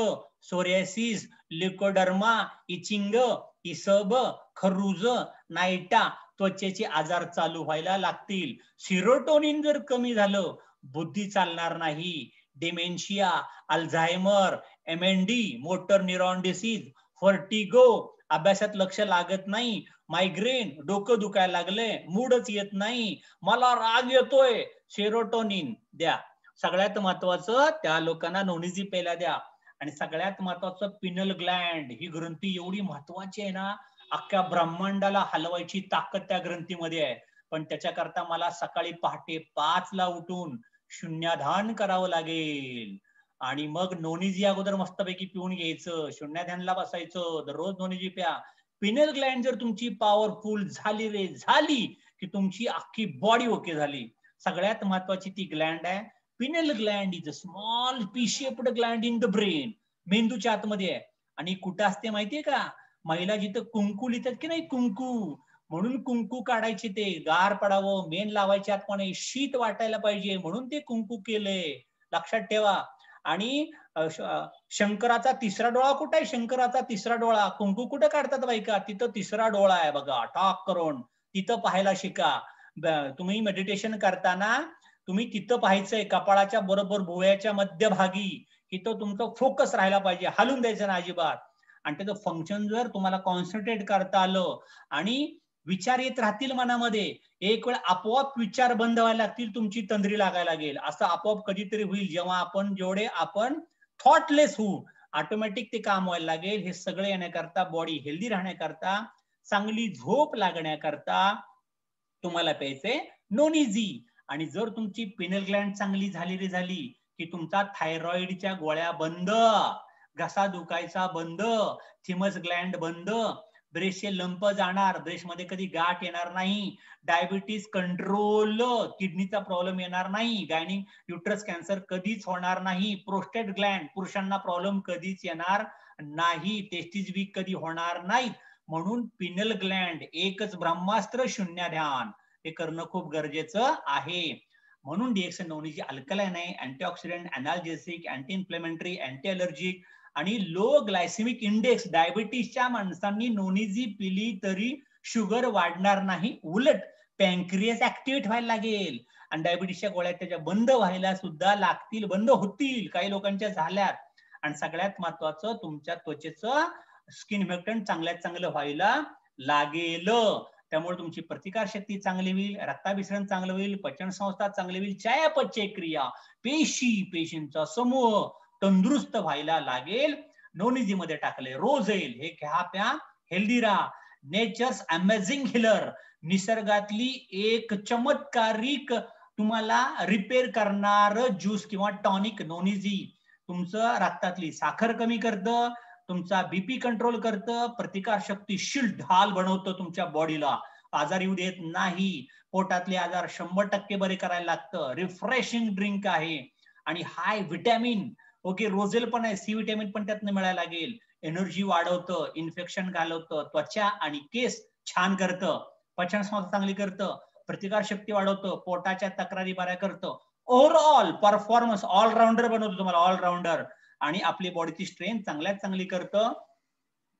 सोरियासिस, ल्युकोडर्मा, इचिंग, इसब, खरुज, नायटा, त्वचेचे आजार चालू व्हायला लागतील. सिरोटोनिन जर कमी झालं, बुद्धी चालणार नाही. Dementia, Alzheimer, MND, motor neuron disease, vertigo, अभ्यासात लक्ष लागत नाही, मायग्रेन, डोकं दुखायला लागले, मूडच येत नाही, मला राग येतोय, सेरोटोनिन द्या. सगळ्यात महत्वाचं त्या लोकांना नोनिझी पहिला द्या. आणि सगळ्यात महत्वाचं पिनल ग्लँड, ही ग्रंथी एवढी महत्वाची आहे ना, अख्ख्या ब्रह्मांडाला हलवायची ताकद त्या ग्रंथीमध्ये आहे. पण त्याच्याकरता मला सकाळी पहाटे 5 ला उठून शून्याधान करावं लागेल. आणि मग नोनिझी अगोदर मस्तपैकी पिऊन घ्यायचं, शून्याधानला बसायचं, दररोज नोनिझी प्या. पिनल ग्लँड जर तुमची पॉवरफुल झाली रे झाली की तुमची अख्खी बॉडी ओके झाली. सगळ्यात महत्वाची ती ग्लँड आहे. Pinal Gland is a small P shaped Gland in the brain, मेंदूच्या आतमध्ये आहे. आणि कुठं असते माहितीये का? महिला जिथं कुंकू लिहितात की नाही, कुंकू, म्हणून कुंकू काढायचे, ते गार पडावं, मेन लावायचे आतमध्ये, शीत वाटायला पाहिजे म्हणून ते कुंकू केलंय, लक्षात ठेवा. आणि शंकराचा तिसरा डोळा कुठे आहे? शंकराचा तिसरा डोळा, कुंकू कुठे काढतात बायका? तिथं तिसरा डोळा आहे बघा, ठाक करून, तिथं पाहायला शिका. तुम्ही मेडिटेशन करताना तुम्ही तिथं पाहायचंय, कपाळाच्या बरोबर भुवयाच्या मध्यभागी, तिथं तुमचं फोकस राहायला पाहिजे, हलून द्यायचं ना अजिबात. आणि त्याचं फंक्शन जर तुम्हाला कॉन्सन्ट्रेट करता आलं आणि विचार येत राहतील मनामध्ये, एक वेळ आपोआप विचार बंद व्हायला लागतील, तुमची तंद्री लागायला लागेल. असं आपोआप कधीतरी होईल जेव्हा आपण थॉटलेस होऊ, ऑटोमॅटिक ते काम व्हायला लागेल. हे सगळे येण्याकरता, बॉडी हेल्दी राहण्याकरता, चांगली झोप लागण्याकरता तुम्हाला प्यायचे नोनिझी. आणि जर तुमची पिनल ग्लँड चांगली झाली की तुमचा थायरॉइडच्या गोळ्या बंद, घसा दुखायचा बंद, थिमस ग्लँड बंद, ब्रेसचे लंप जाणार, ब्रेसमध्ये कधी गाठ येणार नाही, डायबिटीस कंट्रोल, किडनीचा प्रॉब्लेम येणार नाही, गायनिक युट्रस कॅन्सर कधीच होणार नाही, प्रोस्टेट ग्लँड, पुरुषांना प्रॉब्लेम कधीच येणार नाही, टेस्टिस वीक कधी होणार नाहीत. म्हणून पिनल ग्लँड, एकच ब्रह्मास्त्र, शून्याधान, हे करणं खूप गरजेचं आहे. म्हणून DXN नोनिझी अल्कलाइन आहे, antioxidant, अनाल्जेसिक, anti inflammatory, anti allergic आणि लो ग्लायसेमिक इंडेक्स. डायबिटीसच्या माणसांनी नोनिझी पिली तरी शुगर वाढणार नाही, उलट पॅनक्रियास ऍक्टिव्हेट व्हायला लागेल आणि डायबिटीसच्या गोळ्या त्याच्या बंद व्हायला सुद्धा लागतील, बंद होतील, काही लोकांच्या झाल्यात. आणि सगळ्यात महत्वाचं, तुमच्या त्वचेचं स्किन इन्फेक्शन चांगल्यात चांगलं व्हायला लागेल. त्यामुळे तुमची प्रतिकार शक्ती चांगली होईल, रक्ताभिसरण चांगलं होईल, पचन संस्था चांगली होईल, चयापचय क्रिया, पेशींचा समूह तंदुरुस्त व्हायला लागेल. नोनिझी मध्ये टाकले रोझेल, हे घ्या प्या, हेल्दी राहा. नेचर्स अमेझिंग हिलर, निसर्गातली एक चमत्कारिक तुम्हाला रिपेअर करणार ज्यूस किंवा टॉनिक नोनिझी. तुमचं रक्तातली साखर कमी करतं, तुमचा बीपी कंट्रोल करतं, प्रतिकार शक्ती शील ढाल बनवतं तुमच्या बॉडीला, आजार येऊ देत नाही, पोटातले आजार 100% बरे करायला लागतं. रिफ्रेशिंग ड्रिंक आहे आणि हाय व्हिटॅमिन, ओके, रोझेल पण आहे, सी व्हिटॅमिन पण त्यातनं मिळायला लागेल. एनर्जी वाढवतं, इन्फेक्शन घालवतं, त्वचा आणि केस छान करतं, पचन संस्था चांगली करतं, प्रतिकार शक्ती वाढवतं, पोटाच्या तक्रारी बऱ्या करतं, ओव्हरऑल परफॉर्मन्स ऑलराऊंडर बनवतो तुम्हाला, ऑलराऊंडर. आणि आपली बॉडीची स्ट्रेंथ चांगल्यात चांगली करतं.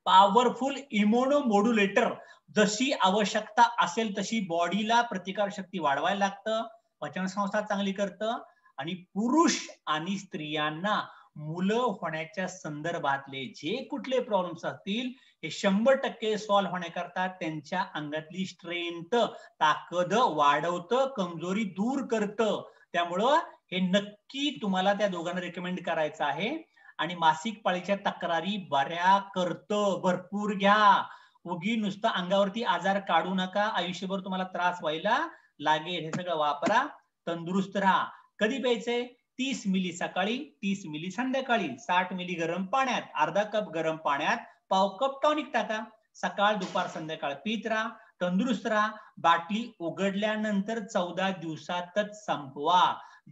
पॉवरफुल इम्युनो मॉड्युलेटर, जशी आवश्यकता असेल तशी बॉडीला प्रतिकार शक्ती वाढवायला लागतं, पचन संस्था चांगली करतं. आणि पुरुष आणि स्त्रियांना मुलं होण्याच्या संदर्भातले जे कुठले प्रॉब्लेम्स असतील हे 100% सॉल्व्ह होण्याकरता त्यांच्या अंगातली स्ट्रेंथ, ताकद वाढवतं, कमजोरी दूर करतं. त्यामुळं हे नक्की तुम्हाला त्या दोघांना रेकमेंड करायचं आहे. आणि मासिक पाळीच्या तक्रारी बऱ्या करतं, भरपूर घ्या. उगी नुसतं अंगावरती आजार काढू नका, आयुष्यभर तुम्हाला त्रास व्हायला लागेल. हे सगळं वापरा, तंदुरुस्त राहा. कधी प्यायचंय? 30 मिली सकाळी, 30 मिली संध्याकाळी, 60 मिली गरम पाण्यात, अर्धा कप गरम पाण्यात पाव कप टॉनिक टाका, सकाळ दुपार संध्याकाळ पीत राहा, तंदुरुस्त राहा. बाटली उघडल्यानंतर 14 दिवसातच संपवा,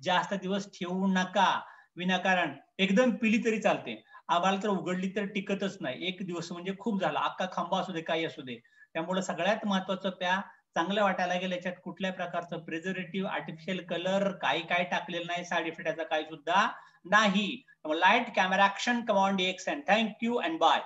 जास्त दिवस ठेवू नका विनाकारण. एकदम पिली तरी चालते, आम्हाला तर उघडली तर टिकतच नाही, एक दिवस म्हणजे खूप झाला, अख्खा खांबा असू दे, काही असू दे. त्यामुळे सगळ्यात महत्वाचं प्या, चांगलं वाटायला लागेल. याच्यात कुठल्या प्रकारचं प्रिझर्वेटिव्ह, आर्टिफिशियल कलर काही काय टाकलेलं नाही, साईड इफेक्ट याचा काही सुद्धा नाही. Light camera action, come on DX and thank you and bye.